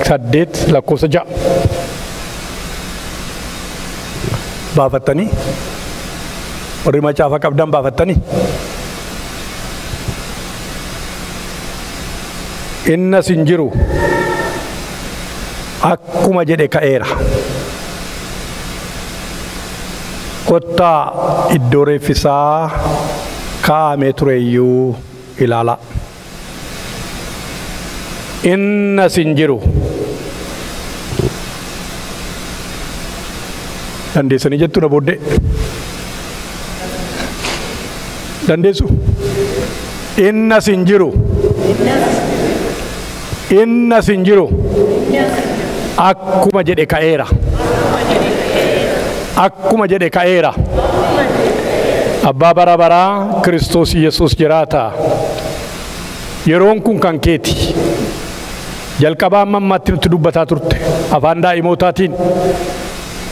saddeet lakkoofsa ja'a baafattanii warri macaafa qabdan baafattanii innas hin jiru akkuma jedhe ka'eera kottaa iddoo reeffisaa kaa'amee tureyyuu ilaala innas hin jiru dandeessanii jettu na booddee dandeessu innas hin jiru innas hin jiru akkuma jedhe ka'eera akkuma jedhe ka'eera abbaa bara baraa Kiristoos Yesuus jiraata yeroon kun kan keeti jalqabaa amma ammaatti nutti dubbataa turte afaan daa'imootaatiin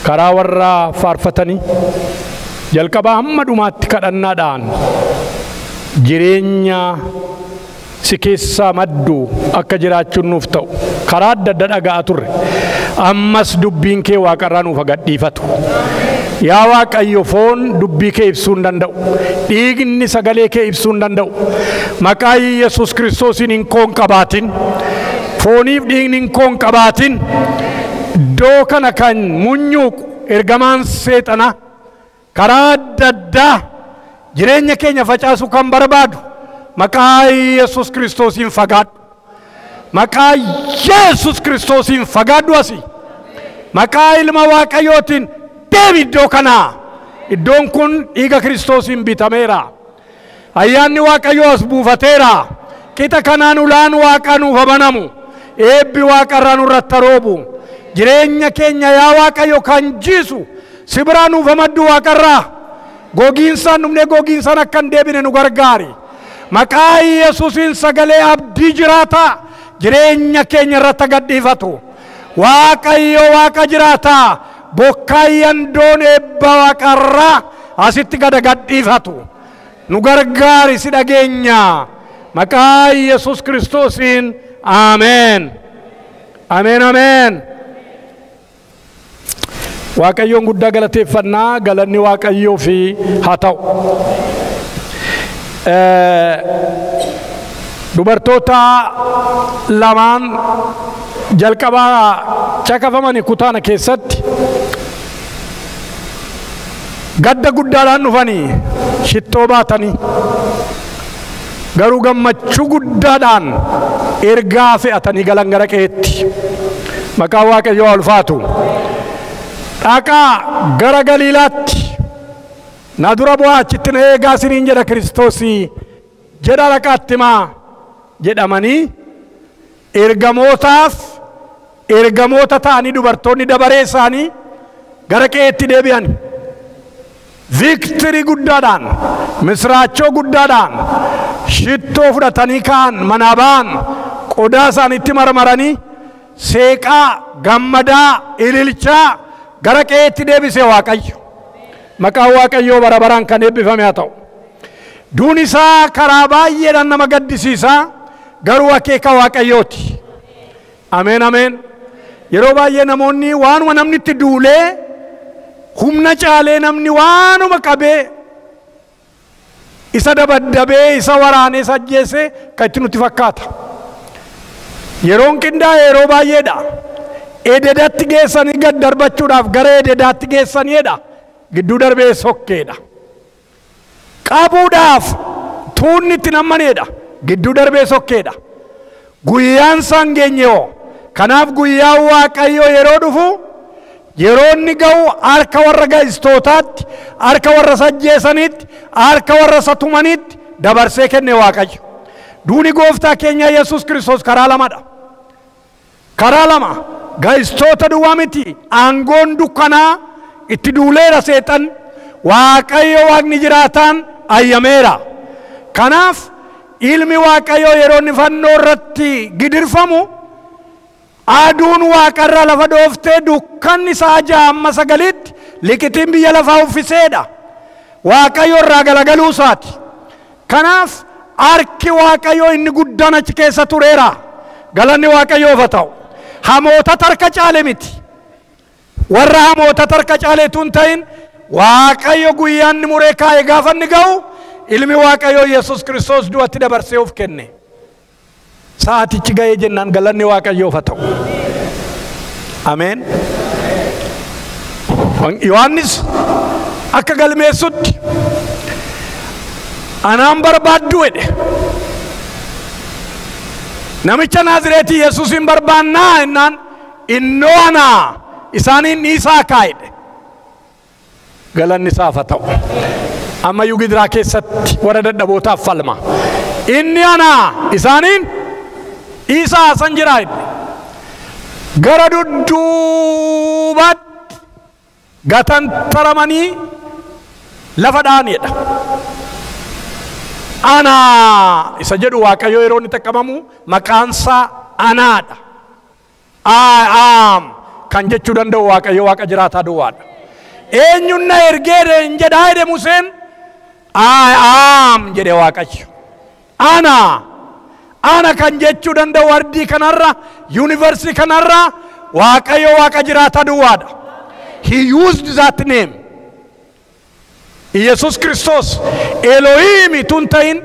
karaa warra faarfatanii jalqabaa hamma dhumaatti kadhannaadhaan jireenya si keessaa maddu akka jiraachuun nuuf ta'u karaa adda adda dhaga'aa turre ammas dubbiin kee waaqarraa nuuf gadhiifatu yaa Waaqayyo foon dubbii kee ibsuu hin danda'u dhiigni sagalee kee ibsuu hin danda'u maqaa Yesuus Kiristoosiin hin koon qabaatin fooniif dhiigni hin koon qabaatin iddoo kana kan munyuuqu ergamaan seexana karaa adda addaa jireenya keenya facaasu kan barbaadu maqaa Yesuus Kiristoosiin fagaadhu maqaa Yesuus Kiristoosiin fagaadhu asi maqaa ilma Waaqayyootiin deebi iddoo kanaa iddoon kun dhiiga Kiristoosiin bitameera ayyaanni Waaqayyoo as buufateera qixa kanaan ulaan Waaqaa nuuf banamu eebbi Waaqarraa nurratti roobu jireenya keenya yaa Waaqayyo kan jiisu si biraa nuuf maddu Waaqarraa gogiinsaan dhumne gogiinsaan akka hin deebine nu gargaari maqaa Yesuusiin sagalee abdii jiraata jireenya keenya irratti gadhiifatu Waaqayyo Waaqa jiraata bokkaayyaan doon eebba Waaqarraa asitti gad gadhiifatu nu gargaari si dhageenya maqaa Yesuus Kiristoosiin Amen. Amen. Amen. Waaqayyoon guddaa galateeffannaa galanni Waaqayyoo fi haa ta'u. Dubartoota lamaan jalqabaa caqafamani kutaana keessatti gadda guddaadhaan dhufanii shittoo baatanii garuu gammachuu guddaadhaan ergaa fe'atanii galan gara qeetti maqaa Waaqayyoo ulfaatu dhaqaa gara Galiilaatti na dura bu'aa achitti na eegaa isiniin jedha Kiristoosii jedha dhaqaatti maa jedhamanii ergamoota ta'anii dubartoonni dabaree isaanii gara qeetti deebi'an victory guddaadhaan misraachoo guddaadhaan shittoo fudhatanii kaan manaa ba'an qodaa isaaniitti marmaranii seeqaa gammadaa ililchaa gara qeetti deebisee Waaqayyo maqaa Waaqayyoo bara baraan kan eebbifame haa ta'u duun isaa karaa baay'eedhaan nama gaddisiisa garuu akeeka Waaqayyooti ameen ameen yeroo baay'ee namoonni waanuma namni itti duulee humna caalee namni waanuma qabee isa dabaddabee isa waraanee isa ajjeese kan itti nutti fakkaata yeroon qindaa'e yeroo baay'eedha ededaatti geessanii gad darbachuudhaaf gara ededaatti geessaniidha gidduu darbee sokkeedha qabuudhaaf tuunni itti nammaneedha gidduu darbee sokkeedha guyyaan isaan geenyoo kanaaf guyyaan Waaqayyoo yeroo dhufu yeroo inni ga'u harka warra gaa'istootaatti harka warra sajjeesaniitti harka warra satumaniitti dabarsee kenne Waaqayyo duuni gooftaa keenya Yesuus Kiristoos karaa lamadha karaa lama ga'istoota duwwaa miti aangoon dukkanaa itti duuleera seexan Waaqayyo Waaqni jiraataan ayyameera kanaaf ilmi Waaqayyoo yeroo inni fannoo irratti gidirfamu aduun Waaqarraa lafa dhooftee dukkanni isaa 6-9 liqitiin biyya lafaa uffiseedha Waaqayyo irraa galagaluu isaati kanaaf harki Waaqayyoo inni guddaan achi keessa tureera galanni waaqayyoof haa ta'u. Hamoota tarka caale miti. Warra hamoota tarka caale tun ta'in waaqayyo guyyaan ni muree kaa'e gaafa inni ga'u ilmi waaqayyoo Yesuus Kiristoos du'atti dabarsee of kenne. Saatichi ga'ee jennaan galanni waaqayyoof haa ta'u. Ameen. Yohaannis akka galmeessutti anaan barbaaddu jedhe. Namicha Naazreetii Yesuusin barbaannaa jennaan innoo anaa isaaniin dhiisaa kaa'edhe. Galanni isaaf haa ta'u. Amma Yugidiraa keessatti warra dadhabootaaf falma. Inni anaa isaaniin dhiisaa san jiraa jedhe. Gara dudduubaatti gatantaramanii lafa dhaanidha. Anaa isa jedhu waaqayyo yeroo inni xaqqabamu maqaansaa anaadha. I am kan jechuu danda'u waaqayyo waaqa jiraataa duwwaadha. Eenyuun na ergee hin jedhaa jedhe Museen I am jedhe waaqayyo. Ana kan jechuu danda'u ardii kanarra yuunivarsiitii kanarra waaqayyo waaqa jiraataa duwwaadha. He used that name. Jesus Christos Elohim tuntain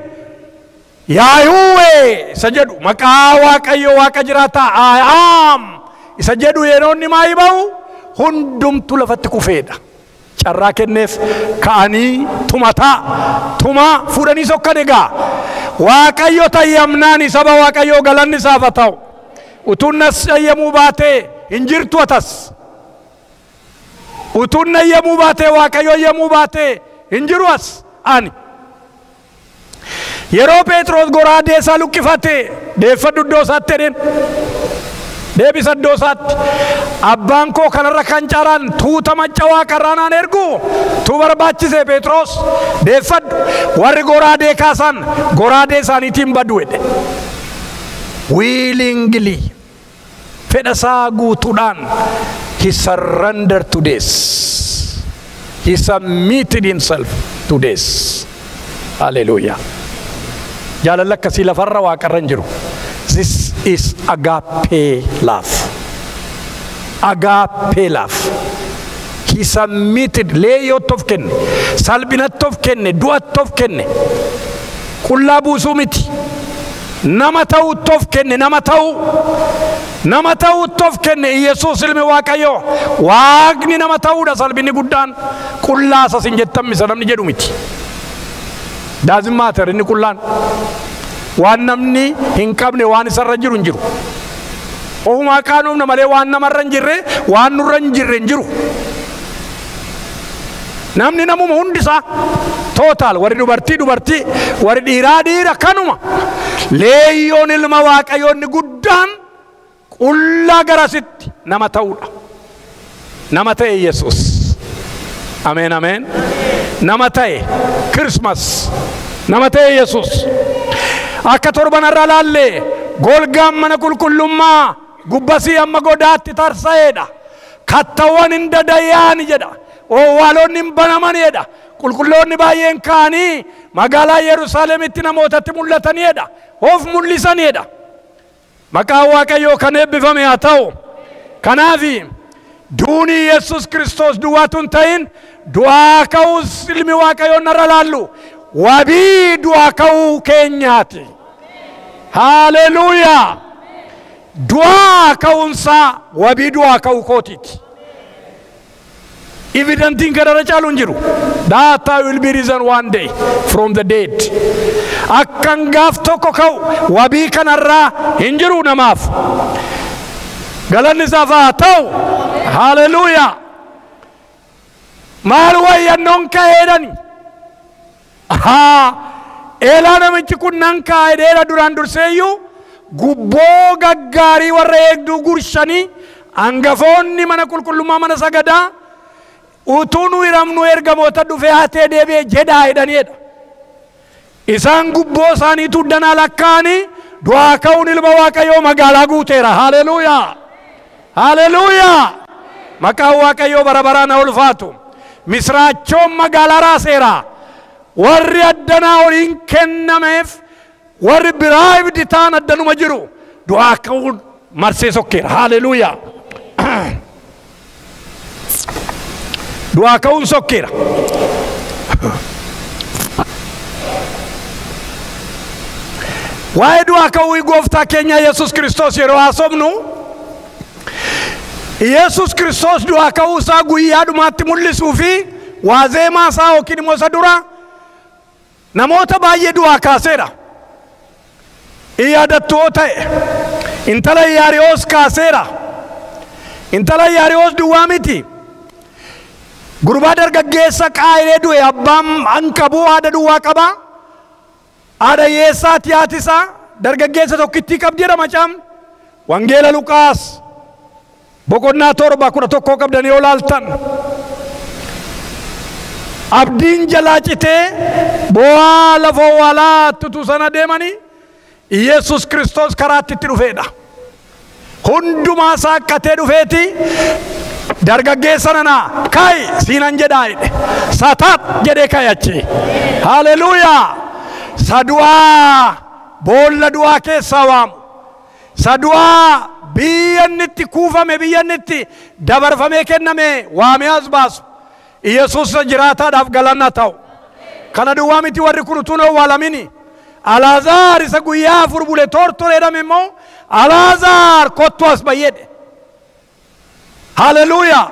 Yahweh isa jedhu maqaa waaqayyo waaqa jiraataa I am isa jedhu yeroo inni maa hiba'u hundumtu lafatti kufeedha. Carraa kenneef ka'anii tuma fuudhanii sokkan egaa waaqayyo tayyamnaan saba waaqayyo galanni isaaf haa ta'u. Utuun nas tayyamuu baatee hin jirtu atas. Utuun nayyamuu baatee waaqayyo yammuu baatee hin jiru as ani. Yeroo Phexros goraadee isaa luqqifate deeffadhu iddoo isaatti jedheen. Deebisa iddoo isaatti abbaan koo kanarra kan caraan tuuta macca waaqarraa naan ergu tu barbaachise Phexros deeffadhu warri goraadee kaasan goraadee isaaniitiin badu jedhe. Willingly fedha isaa guutuudhaan he surrendered to this. He submitted himself to this. Hallelujah. Jaalala akkasii lafarra waaqarra hin jiru. This is agape love. Agape love. He submitted. Leeyoot of kenne, salphinatti of kenne, du'atti of kenne. Qullaa buusuu miti. Nama ta'utti of kenne, nama ta'utti of kenne Yesuus ilmi waaqayyo. Waaqni nama ta'uudha salphinni guddaan. Qullaa isas hin jettamisa namni jedhu miti. Doesn't matter inni qullaan. Waan namni hin qabne waan isarra jiru hin jiru. Ofumaa qaanuufna malee waan namarra hin jirre waan nurra hin jirre hin jiru. Namni namuma hundisaa total warri dubartii warri dhiiraa kanuma. Leeyyoon ilma waaqayyoonni guddaan qullaa garasitti nama ta'uudha. Nama ta'e Yesuus. Ameen ameen. Nama ta'e Christmas. Nama ta'e Yesuus. Akka torbanarra laallee golgaan mana qulqullummaa gubbasii amma godaatti tarsa'eedha. Kattawwan hin dadayaani jedha. Owwaalonni hin banamaniidha. Qulqulloonni baay'een kaanii magaalaa Yerusaalemitti namootatti mul'ataniidha. Of mul'isaniidha. Maqaan waaqayyoo kan eebbifame haa ta'u. Kanaafi duunii Yesuus Kiristoos duwwaatu hin ta'in du'aa ka'uus ilmi waaqayyoon narra laallu. Wabii du'aa ka'uu keenyaati. Hallelujah. Du'aa ka'uunsaa wabii du'aa ka'uu kootiiti. Evidentiin kadara caalu hin jiru. That will be risen one day from the dead. Akkan gaaf tokko ka'u wabii kanarraa hin jiru namaaf. Galanni isaaf haa ta'u. Hallelujah. Maal wayyannoon ka'eedhani. Eelaa namichi kun nan kaa'eedheera duraan durseeyyuu gubboo gaggaarii warra eegduu gurshanii hangafoonni mana qulqullummaa mana sagadaa utuu nu hiramnu ergamoota dhufee hatee deebi'ee jedhaa jedhaniidha. Isaan gubboo isaaniitu danaa lakkaa'anii du'aa ka'uun ilma waaqayyoo magaalaa guuteera. Hallelujah. Hallelujah. Maqaan waaqayyoo bara baraan haa ulfaatu. Misraachoon magaalaa raaseera. Warri addanaa horiin kennameef warri biraayivdi ta'an addanuma jiru. du'aa ka'uun marsee sokkeera. Haleluuyaa. Du'aa ka'uun sokkeera. Waa'ee du'aa ka'uu gooftaa keenya Yesuus Kiristoos yeroo haasofnu Yesuus Kiristoos du'aa ka'uu isaa guyyaa dhumaatti mul'isuu fi waazeemaa isaa yookiin immoo isa dura namoota baay'ee du'aa kaaseera. Yaadattoo ta'e intala Yaariyoos kaaseera. Intala Yaariyoos duwwaa miti. Gurbaa dargaggeessa Qaayilee du'e abbaan hanqabuu haadha duwwaa qaba. Haadha hiyyeessaati haati isaa dargaggeessa tokkittii qabdi jedhama caamni. Wangeela Luqaas boqonnaa 7:11 qabdan yoo laaltan. Abdiin jalaa citee boo'aa lafa awwaalaatti sana deemanii Yesuus Kiristoos karaatti itti dhufeedha. Hundumaa isaa akkatee dhufeeti dargaggeessa nanaa kaayi siinan jedhaa jedhe sataat jedhee kaayachi. Haleluuyaa. Sadu'aa boolla du'aa keessaa waamu. Sadu'aa biyya inni itti kuufame biyya inni itti dabarfamee kenname waamee as baasu. Yesuus jiraataadhaaf galanna ta'u. Kana duwwaa miti warri kun utuu awwaalamini. Alaazaar isa guyyaa 4 bule tortoreedhame immoo Alaazaar kottu as bayyedhe. Haleluuyaa.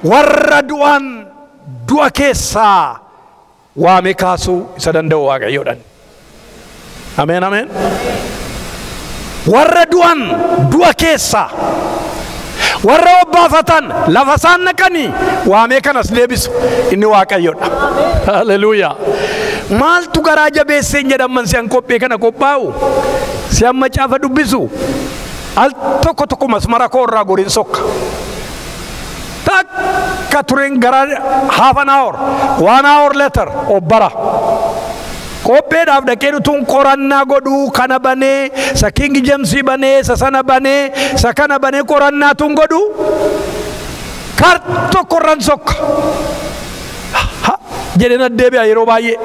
Warra du'an du'a keessaa waamee kaasuu isa danda'u Waaqayyoodhaan. Ameen ameen. Warra du'an du'a keessaa warra obbaafatan lafa isaan naqanii waamee kanas deebisu inni Waaqayyoodha. Haleluuyaa. Maaltu garaa jabeessee jedhaman si an qophee kana qophaa'u si an macaafa dubbisu al tokko masmara koo irraa goriin sokka. Takka tureen gara half an hour 1 hour later obbara. Qopheedhaaf dhaqee utuun qorannaa godhuu kana banee sa King James banee sa sana banee sa kana banee qorannaa tun godhu kar tokko irraan sokka. Jedheen addeebi'a yeroo baay'ee.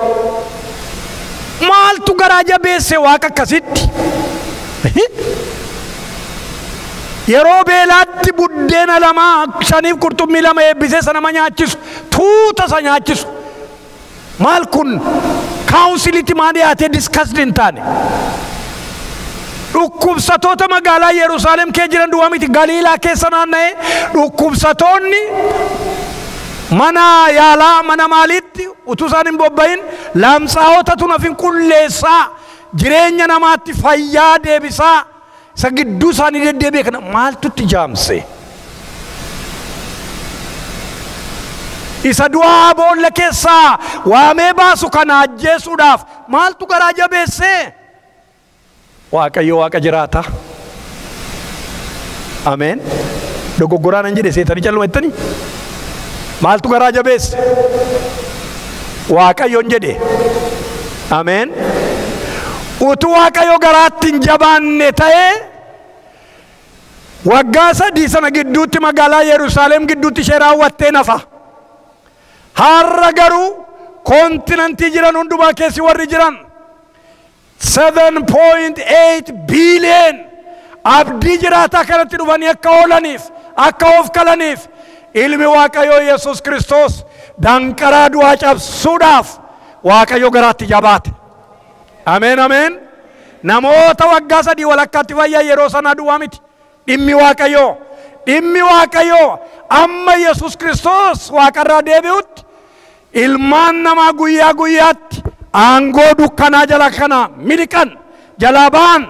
Maaltu garaa jabeesse waaqa akkasitti? Yeroo beelaatti buddeena 2 5 qurxummii 2 eebbisee sana nyaachisu tuuta sa nyaachisu. Maal kun kaawunsiliitti maa dhiyaatee discussed hin taane. Dhukkubsatoota magaalaa Yerusaalem kee jiran duwwaa miti Galiilaa keessa naanna'ee dhukkubsatoonni mana yaalaa mana maaliitti utuu isaan hin bobba'in lamxaa'otatu nafin qulleessaa jireenya namaatti fayyaa deebisaa isa gidduu isaanii deddeebi'e kana maaltu itti jaamse? Isa du'aa boolla keessaa waamee baasu kana ajjeesuudhaaf maaltu garaa jabeesse? Waaqayyo waaqa jiraata. Ameen. Dogoggoraan hin jedhe seetanii calluma jettanii. Maaltu garaa jabeesse? Waaqayyoon jedhe. Ameen. Utuu Waaqayyo garaatti hin jabaanne ta'ee waggaa 3 sana gidduutti magaalaa Yerusaalem gidduutti ishee raawwattee nafa. Har'a garuu kontinantii jiran hundumaa keessi warri jiran 7.8 billion abdii jiraataa kanatti dhufanii akka oolaniif akka of kalaniif ilmi Waaqayyoo Yesuus Kiristoos danqaraa du'aa cabsuudhaaf Waaqayyo garaatti jabaate. Ameen ameen. Namoota waggaa 3 walakkaatti fayyaa yeroo sana du'aa miti. Dhimmi Waaqayyoo. Dhimmi Waaqayyoo amma Yesuus Kiristoos waaqarraa deebi'utti ilmaan namaa guyyaa guyyaatti aangoo dukkanaa jala kana miliqan jalaa ba'an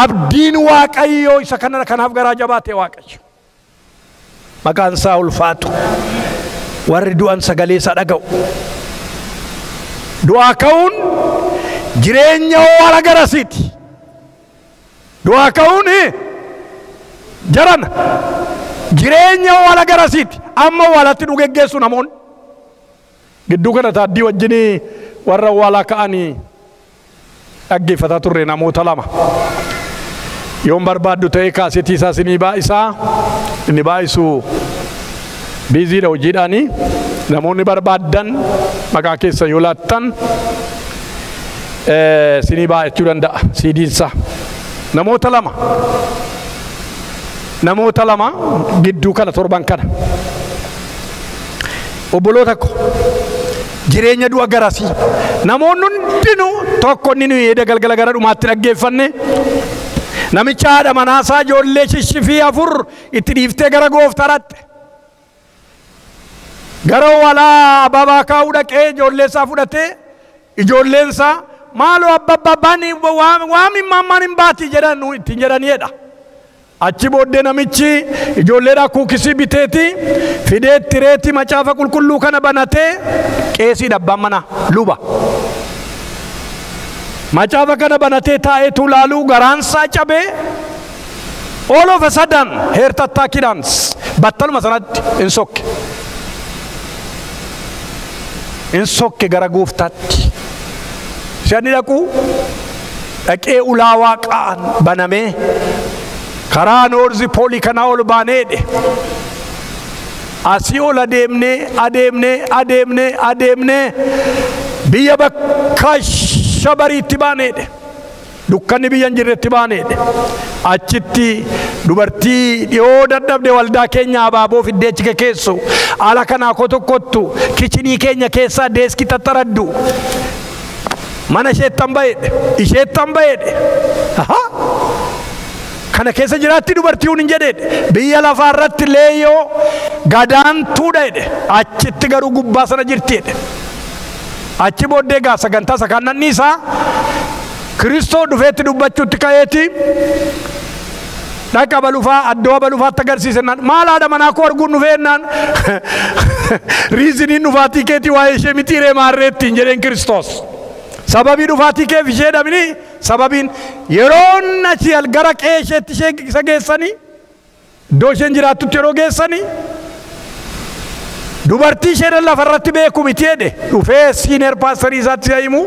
abdiin Waaqayyoo isa kanaaf garaa jabaate Waaqayyo. Maqaan isaa ulfaatu. Warri du'an sagalee isaa dhaga'u. Du'aa ka'uun jireenya wala garasiiti. Du'aa ka'uun jaran jireenya wala garasiiti. Amma walatti nu geggeessu namoonni. Gidduu kana taaddii wajjinii warra wala ka'anii dhaggeeffataa turre namoota 2. Yoon barbaaddu ta'ee kaasetii isaa sinii baa'isaa inni baa'isu biiziidha hojiidhaanii namoonni barbaaddan maqaa keessa yoo laattan sinii baa'achuu danda'a siidiinsa namoota lama gidduu kana torban kana obboloota ko jireenya du'a garasii namoonni hundinuu tokko inni nuyi galgala gara dhumaatti dhaggeeffanne namicha haadha manaasaa ijoollee shishifii afur itti dhiiftee gara gooftaratti gara walaa ababaa kaa'uu dhaqee ijoollee isaa fudhatee ijoolleen isaa maaloo abbabbaan waami mammaan hin baati jedhan ittiin jedhaniidha. Achi booddee namichi ijoolleedhaa kuukisii biteeti fidee tireetti macaafa qulqulluu kana banatee qeesii dhabbaan mana luba macaafa kana banatee taa'eetu laaluu garaansaa cabee all of a sudden heart attack battaluma sanatti in sokke gara gooftaatti shani dhaquu dhaqee ulaa waaqaan banamee karaa noorzi poolii kanaa ol baaneedhe asii ol adeemnee biyya bakka shabariitti baaneedhe dukkanni biyya hin jirretti baaneedhe achitti dubartii dhiyoo dadhabde waldaa keenya abaaboo fiddee achi keessu ala kanaa kotokottu kichinii keenya keessaa deeskii tattaraddu mana isheettan ba'eedhe kana keessa jiraatti dubartii hin jedheedhe biyya lafaa irratti leeyoo gadaantuudha jedhe achitti garuu gubbaa sana jirtiidhe achi booddee gaa sagantaa sakannanni isaa Kiristoo dhufeetti dubbachuutti ka'eeti dhaqa balufaa addoo balufaatti agarsiisennaan maal haadha manaa koo arguun dhufeennaan riiziniin dhufaatii keetii waa'ee ishee mitiiree maarreetti hin jedheen Kiristoos sababii dhufaatii keef ishee dhabini sababiin yeroon achi gara qe'ee isheetti ishee geessanii iddoo isheen jiraattutti yeroo geessanii dubartii isheen lafarratti beeku miti jedhe dhufee siineer paastorii isaatti himu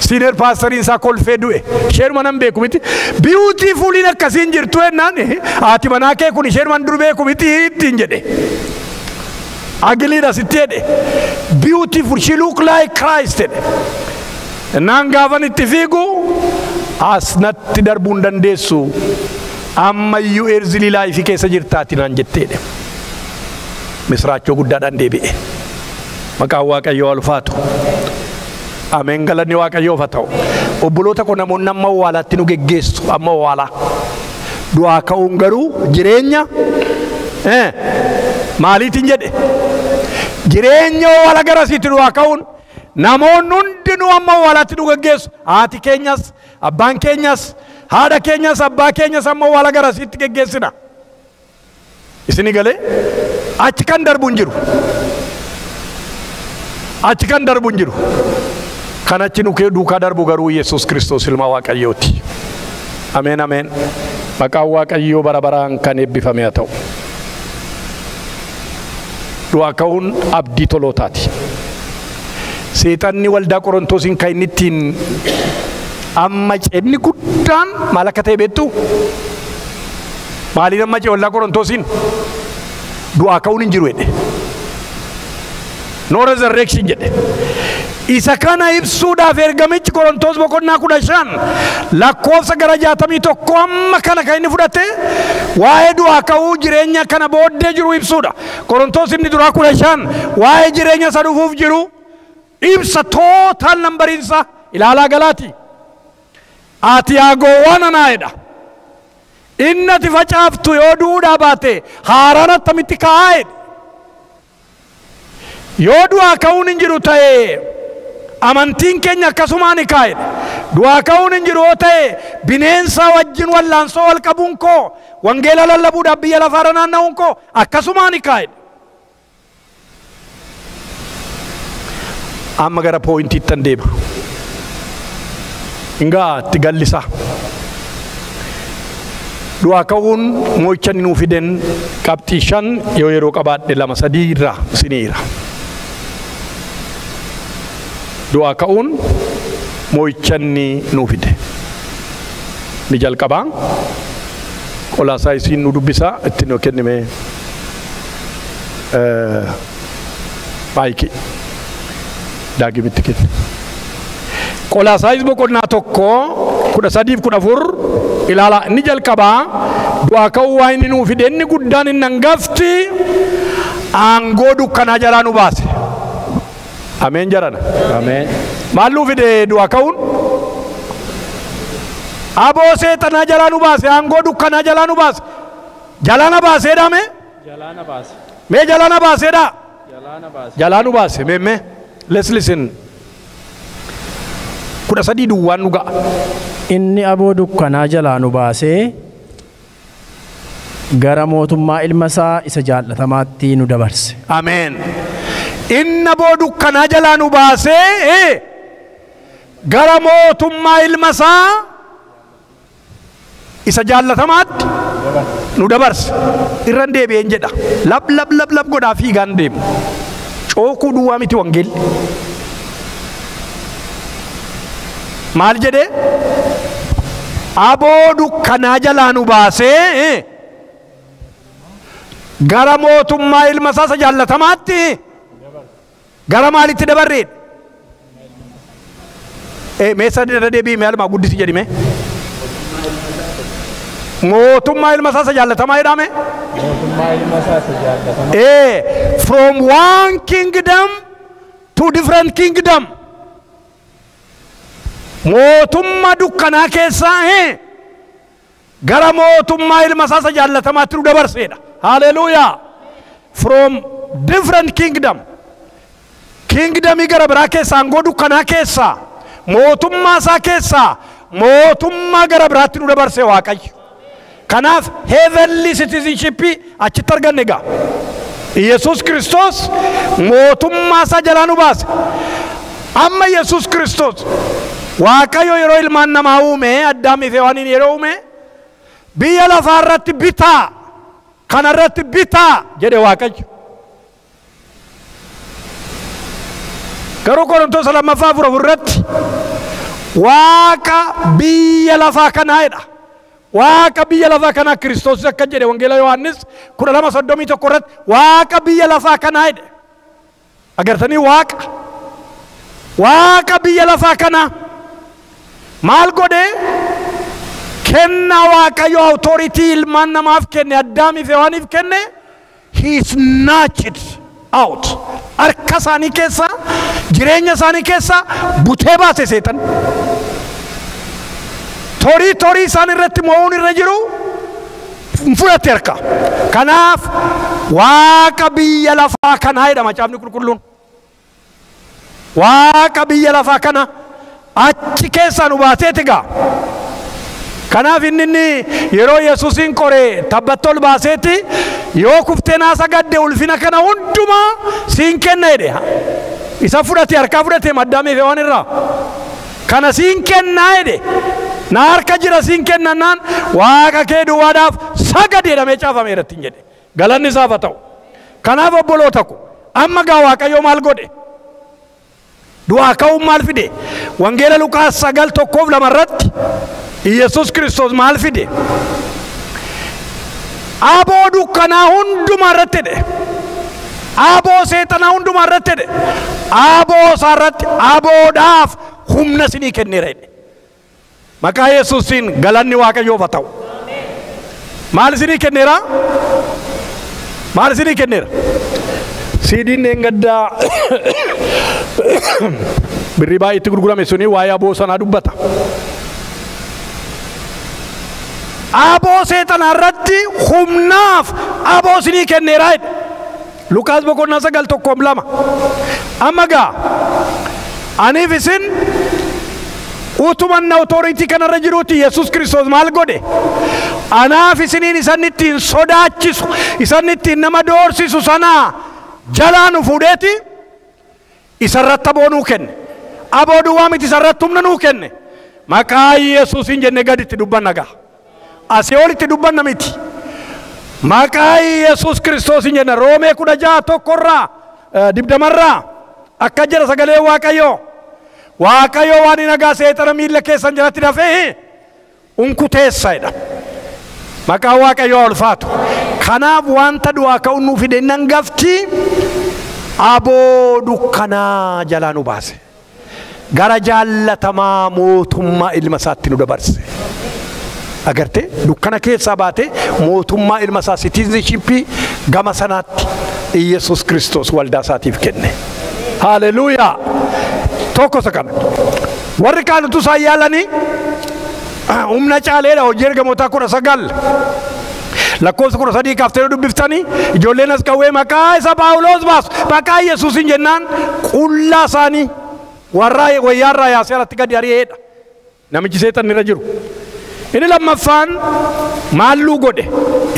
siineer paastoriin isaa kolfee du'e isheenuma nan beeku miti biwutiifuuliin akkasiin jirtu jennaan haati manaa kee kun isheenuma dur beeku miti ittiin jedhe agiliidha sitti jedhe beautiful she look like Christ jedhe naan gaafan itti fiigu asnatti darbuun dandeessu ammayyuu erzilii laayifii keessa jirtaati naan jetteedhe misraachoo guddaadhaan deebi'e maqaan Waaqayyoo ulfaatu ameen galanni Waaqayyoof haa ta'u obboloota ko namoonni amma waalaatti nu geggeessu amma waalaa du'aa ka'uun garuu jireenya maaliitiin jedhe jireenya waala garasiitti du'aa ka'uun namoonni hundinuu amma waalaatti nu geggeessu haati keenyas abbaan keenyas haadha keenyas abbaa keenyas amma waala garasiitti geggeessina isini galee achi kan darbuun jiru kan achi nu duukaa darbu garuu Yesuus Kiristoos ilma Waaqayyooti ameen ameen maqaan Waaqayyoo bara baraan kan eebbifame haa ta'u du'aa ka'uun abdii tolootaati seexanni waldaa Qorontosiin kan inni ittiin amma cenni guddaan maal akka ta'e beektu maaliin amma waldaa Qorontosiin du'aa ka'uun hin jiru jedhe no resurrection jedhe isa kana ibsuudhaaf ergamichi Qorontos boqonnaa 15 lakkoofsa gara 61 amma kana kan inni fudhate waa'ee du'aa ka'uu jireenya kana booddee jiru ibsuudha Qorontos inni duraa 15 waa'ee jireenya isa dhufuuf jiru ibsa total nambariinsa ilaalaa galaati ati agoowwan anaa'edha innati facaaftu yoo duudhaa baate haaraan attamitti kaa'e yoo du'aa ka'uun hin jiru ta'e amantiin keenya akkasumaan kaa'e du'aa ka'uun hin jiru ta'e bineensa wajjin wallaansoo wal qabuun koo wangeela lallabuudhaaf biyya lafaarra naanna'uun koo akkasumaan kaa'e amma gara pooyintiittan deema ingaa itti gallisa du'aa ka'uun moo'icha inni nuuf fiden qabxii 5 yoo yeroo qabaadhe 2-3 irraa siniira du'aa ka'uun moo'icha inni nuuf fide ni jalqabaa qolaasaa isiin nu dubbisaa itti nu kennime maayikii daagimitti kenne Qolaasaayis boqonnaa tokko 13-14 ilaala inni jalqabaa du'aa ka'uu waa inni nuu fide inni guddaan inni hangafti aangoo dukkanaa jalaa nu baase. Ameen jarana. Ameen. Maal nuu fide du'aa ka'uun? Aboo seexanaa jalaa nu baase, aangoo dukkanaa jalaa nu baase. Jalaa na baaseedha mee? Jalaa na baase. Mee jalaa na baaseedha? Jalaa na baase. Jalaa nu baase mee. Let's listen. 13 duwwaan nu ga'a. Inni aboo dukkanaa jalaa nu baasee gara mootummaa ilma isaa isa jaallatamaatti nu dabarse. Ameen. Inni aboo dukkanaa jalaa nu baasee gara mootummaa ilma isaa isa jaallatamaatti nu dabarse. Irran deebi'een jedha. Lab godhaa fiigaan deemu. Cookuu duwwaa miti wangeelli. Maal jedhe? Aboo dukkanaa jalaa nu baasee gara mootummaa ilma isaa isa jaallatamaatti gara maalitti dabarreen? Meessa deebii mee almaa guddisi jedhime? Mootummaa ilma isaa isa jaallatamaa jedhame? Mootummaa ilma isaa isa jaallatamaatti. From one kingdom to different kingdom. Mootummaa dukkanaa keessaa gara mootummaa ilma isaa isa jaallatamaatti nu dabarseedha. Hallelujah. From different kingdom. Kingdomii gara biraa keessaa aangoo dukkanaa keessaa mootummaa isaa keessaa mootummaa gara biraatti nu dabarse Waaqayyo. Kanaaf heavenly citizenship achitti arganne egaa. Yesus Kristos mootummaa isaa jalaa nu baase. Amma Yesus Kristos Waaqayyo yeroo ilmaan namaa uume Addaamii fi Hewaaniin yeroo uume biyya lafaa irratti bitaa kana irratti bitaa jedhe Waaqayyo. Garuu Qorontos 2:4 irratti Waaqa biyya lafaa kanaa jedha. Waaqa biyya lafaa kanaa Kiristoos akka jedhe Wangeela Yohaannis 12:31 irratti Waaqa biyya lafaa kanaa jedhe. Agartanii Waaqa biyya lafaa kanaa maal godhe? Kenna Waaqayyo authority ilmaan namaaf kenne Addaamii fi Hewaaniif kenne he snatched out. Harka isaanii keessa jireenya isaanii keessa butee baase seetan. Torii isaan irratti mo'uun irra jiru fudhate harka. Kanaaf Waaqa biyya lafaa kanaa jedha Macaafni Qulqulluun. Waaqa biyya lafaa kana achi keessaa nu baaseeti gaa. Kanaaf inni yeroo Yesuusin qoree tabbattol baaseeti yoo kuftee naa sagadde ulfina kana hundumaa siin kenna jedhe. Isa fudhate harkaa fudhate Addaamii fi Hewaan irraa. Kana siin kennaa jedhe. Na harka jira siin kennannaan Waaqa kee duwwaadhaaf sagade jedhamee caafame irratti hin jedhe. Galanni isaaf haa ta'u. Kanaaf obboloota ko amma gaa Waaqayyo maal godhe? Du'aa ka'uun maal fide? Wangeela Luqaas 9:1-2 irratti Yesus Kristos maal fide? Aboo dukkanaa hundumaa irratti jedhe. Aboo seexanaa hundumaa irratti jedhe. Aboo isaa irratti aboodhaaf humna isinii kenneera jedhe. Maqaa Yesuusiin galanni Waaqayyoof haa ta'u. Maal isinii kenneera? Maal isinii kenneera? Siidiin gaddaa birrii baay'eetti gurgurame suni waa'ee aboo sanaa dubbata. Aboo seexanaa irratti humnaaf aboo isinii kenneera jedhe. Luqaas boqonnaa 9:1-2. Amma gaa aniif isin utumanna authority kanarra jiruuti Yesus Kristos maal godhe? Anaaf isiniin isan ittiin sodaachisu isan ittiin nama doorsisu sanaa jalaa nu fuudheeti isarratti aboo nuu kenne. Aboo duwwaa miti isarratti humna nuu kenne. Maqaa Yesuusiin jenne gaditti dubbanna gaa. Asii olitti dubbanna miti. Maqaa Yesus Kiristoosiin jenna Roomee 16:1-20 akka jedha sagalee Waaqayyoo. Waaqayyo waan nagaa seexana miilla keessan jalatti dafee unkuteessa jedha. Maqaa Waaqayyoo ulfaatu. Kanaaf wanta du'aa ka'uun nuuf fide hangafti aboo dukkanaa jalaa nu baase. gara jaallatamaa mootummaa ilma isaatti nu dabarse. Agarte dukkana keessaa baate mootummaa ilma isaa citizenshipii gama sanaatti Yesus Kristos waldaa isaatiif kenne. Haleluuyaa. Tokko sakana. Warri kaanutu isaa yaalanii humna caaleedha hojii ergamootaa 19 lakkoofsa 13 kaaftee dubbiftanii ijoolleen as qawwee maqaa isa Phaawulos baasu maqaa Yesuusin jennaan qullaa isaanii warra wayyaarraa yaasee alatti gadi ari'eedha. Namichi seexanni irra jiru. Inni lammaffaan maalluu godhe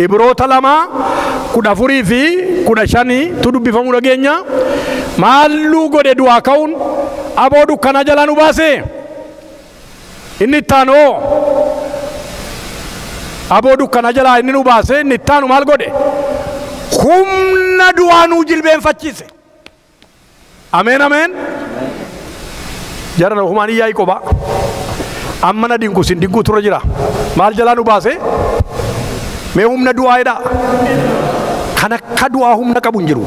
Ibroota 2:14 fi 15 tu dubbifamuu dhageenya. Maalluu godhe du'aa ka'uun aboo dukkanaa jalaa nu baase. Inni ittaanoo aboo dukkanaa jalaa inni nu baase. Inni ittaanu maal godhe? Humna du'aa nuu jilbeenfachiise. Ameen ameen. Jarana humaan iyyaa qoba. Amma na dingu sin dingu turre jira. Maal jalaa nu baase? Mee humna du'aa jedha. Kan akka du'aa humna qabu hin jiru.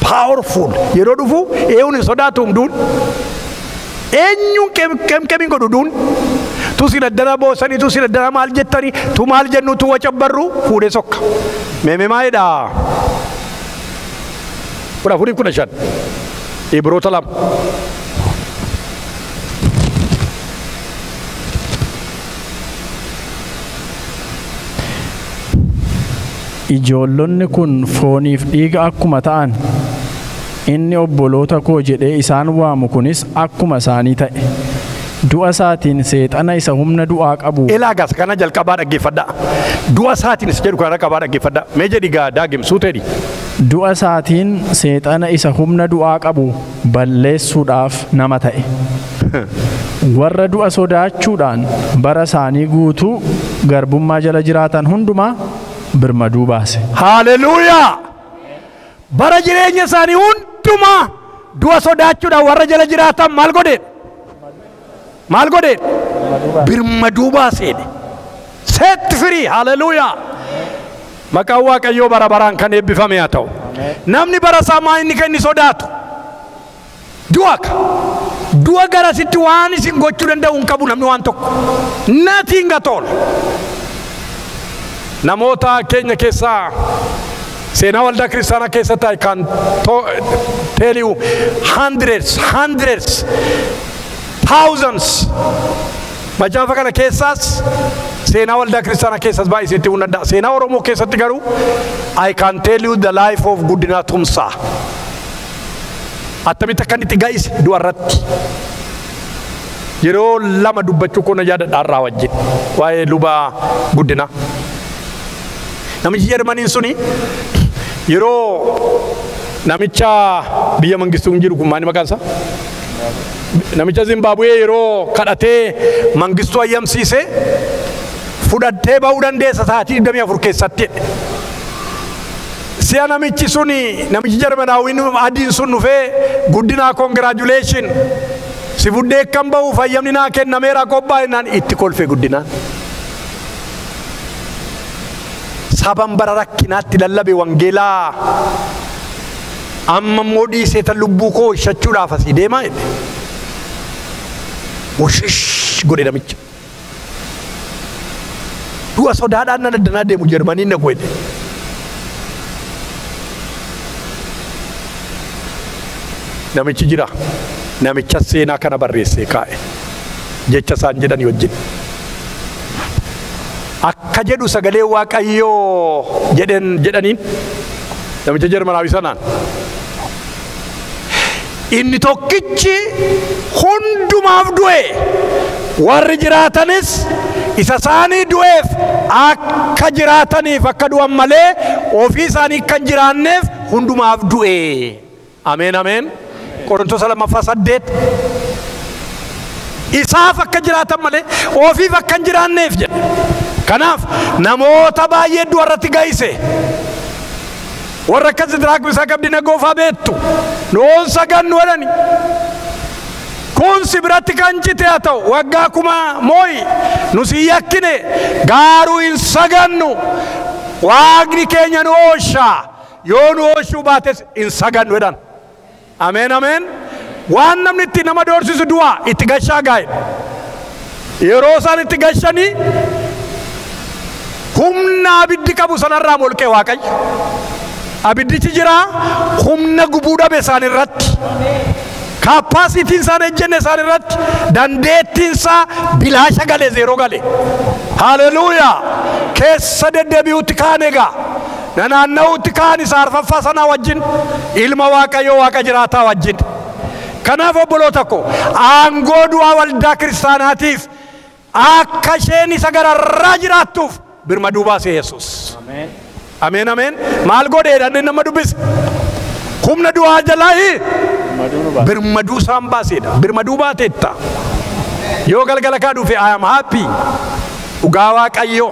Powerful. Yeroo dhufu eewun hin sodaatu humduun. Eenyuun kem godhu duun. Tu si daddana boosanii tu si daddana maal jettanii tu maal jennu tu wacabbarru fuudhee sokka. Mee maa jedha? 14:15 Ibroota 2. Ijoollonni kun fooniif dhiiga akkuma ta'an inni obboloota koo jedhee isaan waamu kunis akkuma isaanii ta'e. Du'a isaatiin seexana isa humna du'aa qabu. Elaagas kana jalqabaa dhaggeeffadha. Du'a isaatiin jedhu kana jalqabaa dhaggeeffadha. Mee jedhi daagimsuu ta'edhi. Du'a isaatiin seexana isa humna du'aa qabu balleessuudhaaf nama ta'e. Warra du'a sodaachuudhaan bara isaanii guutuu garbummaa jala jiraatan hundumaa birmaduu baase. Haleluuyaa. Bara jireenya isaanii hundumaa du'a sodaachuudhaan warra jala jiraatan maal godhe? Maal godhe? Birmaduu baase. Set free. Haleluuyaa. Maqaan Waaqayyoo bara baraan kan eebbifame haa ta'u. Namni bara isaa inni kan inni sodaatu du'a garasitti waan isin gochuu danda'u hin qabu namni waan tokko. Nothing at all. Namoota keenya keessaa seenaa waldaa kiristaanaa keessatti I can tell you hundreds, thousands. Macaafa kana keessaas seenaa waldaa kiristaanaa keessas baay'isee ta'uu danda'a. Seenaa Oromoo keessatti garuu I can tell you the life of Guddinaa Tumsaa. Attamitti akkan itti ga'ise du'a irratti. Yeroo lama dubbachuu koo na yaadadhaarraa wajjin waa'ee luba Guddinaa. Namichi Jarmaniin suni yeroo namicha biyya Mangistuu hin jiru kun maali maqaan isaa? Namicha Zimbaabuwee yeroo kadhatee Mangistuu ayyamsiise fudhattee ba'uu dandeessa sa'aatii 24 keessatti. Si'a namichi suni namichi Jarmanaawiin adiin sun dhufee Guddinaa congratulation si fuudhee kan ba'u fayyamni naa kennameera qophaa'inaan itti kolfee Guddinaan. Saban bara rakkinaatti lallabe wangeelaa amma immoo dhiisee tan lubbuu koo ishachuudhaaf asii deemaa jedhe. Woshish godhe namicha. Du'a sodaadhaan nan addanaa deemu Jarmaniin na godhe. Namichi jira. Namicha seenaa kana barreessee kaa'e. Jecha isaan jedhanii wajjin. Akka jedhu sagalee Waaqayyoo jedhaniin namicha Jarmanaawi sanaan inni tokkichi hundumaaf du'e warri jiraatanis isa isaanii du'eef akka jiraataniif akka du'an malee ofii isaanii kan jiraanneef hundumaaf du'e. Ameen ameen. Qorontoos 2:8 isaaf akka jiraatan malee ofiif akka hin jiraanneef jedhe. Kanaaf namoota baay'ee du'a irratti ga'ise. Warra akka Sidraak Misaaq Abdinagoo fa'aa beektu nuun sagannu jedhani. Kun si biratti kan cite haa ta'u waggaa 1000 mooyi nu si yakkine garuu hin sagannu. Waaqni keenya nu oolcha yoo nu oolchuu baates hin sagannu jedhan. Ameen ameen. waan namni itti nama doorsisu du'a itti gashaa gaa'e yeroo isaan itti gashanii humna abiddi qabu sanarraa molqee Waaqayyo abiddichi jira humna gubuu dhabe isaan irratti kaappaasitiin isaan ejjenne isaan irratti dandeettiin isaa bilaasha galee zeeroo galee haleluuyaa keessa deddeebi'utti kaan egaa naanna'utti kaan isa arfaffaa sanaa wajjin ilma Waaqayyoo Waaqa jiraataa wajjin kanaaf obboloota ko aangoo du'aa waldaa kiristaanaatiif akka isheen isa gararraa jiraattuuf birmaduu baase Yesuus. Ameen ameen. Maal godheedhaan nama dubbise humna du'aa jalaa birmaduu isaan baaseedha. Birmaduu baateetta yoo galgala kaa dhufe I am happy dhugaa Waaqayyoo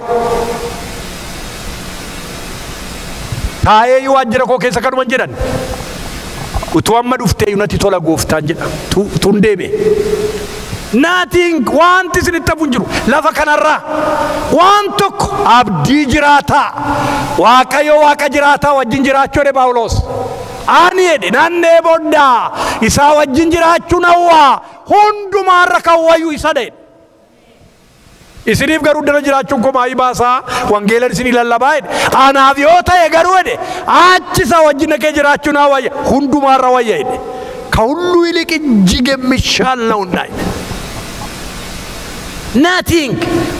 taa'ee waajjira koo keessa kanuma jedhan utuu amma dhuftee yunati tola gooftaan jedha tun deebe nothing wanti isinitti hafu hin jiru lafa kanarraa waan tokko abdii jiraataa Waaqayyo Waaqa jiraataa wajjin jiraachuu jedhe Phaawulos ani jedhe nannee boddaa isaa wajjin jiraachuun hawwaa hundumaarra kan wayyu isa jedhe isiniif garuu dana jiraachuun koo maayii baasaa wangeelan isinii lallabaa jedhe anaaf yoo ta'e garuu jedhe achi isaa wajjin dhaqee jiraachuun hawwayya hundumaarra wayya jedhe ka hulluu ይልቅ እጅግ የሚሻል ነውና nothing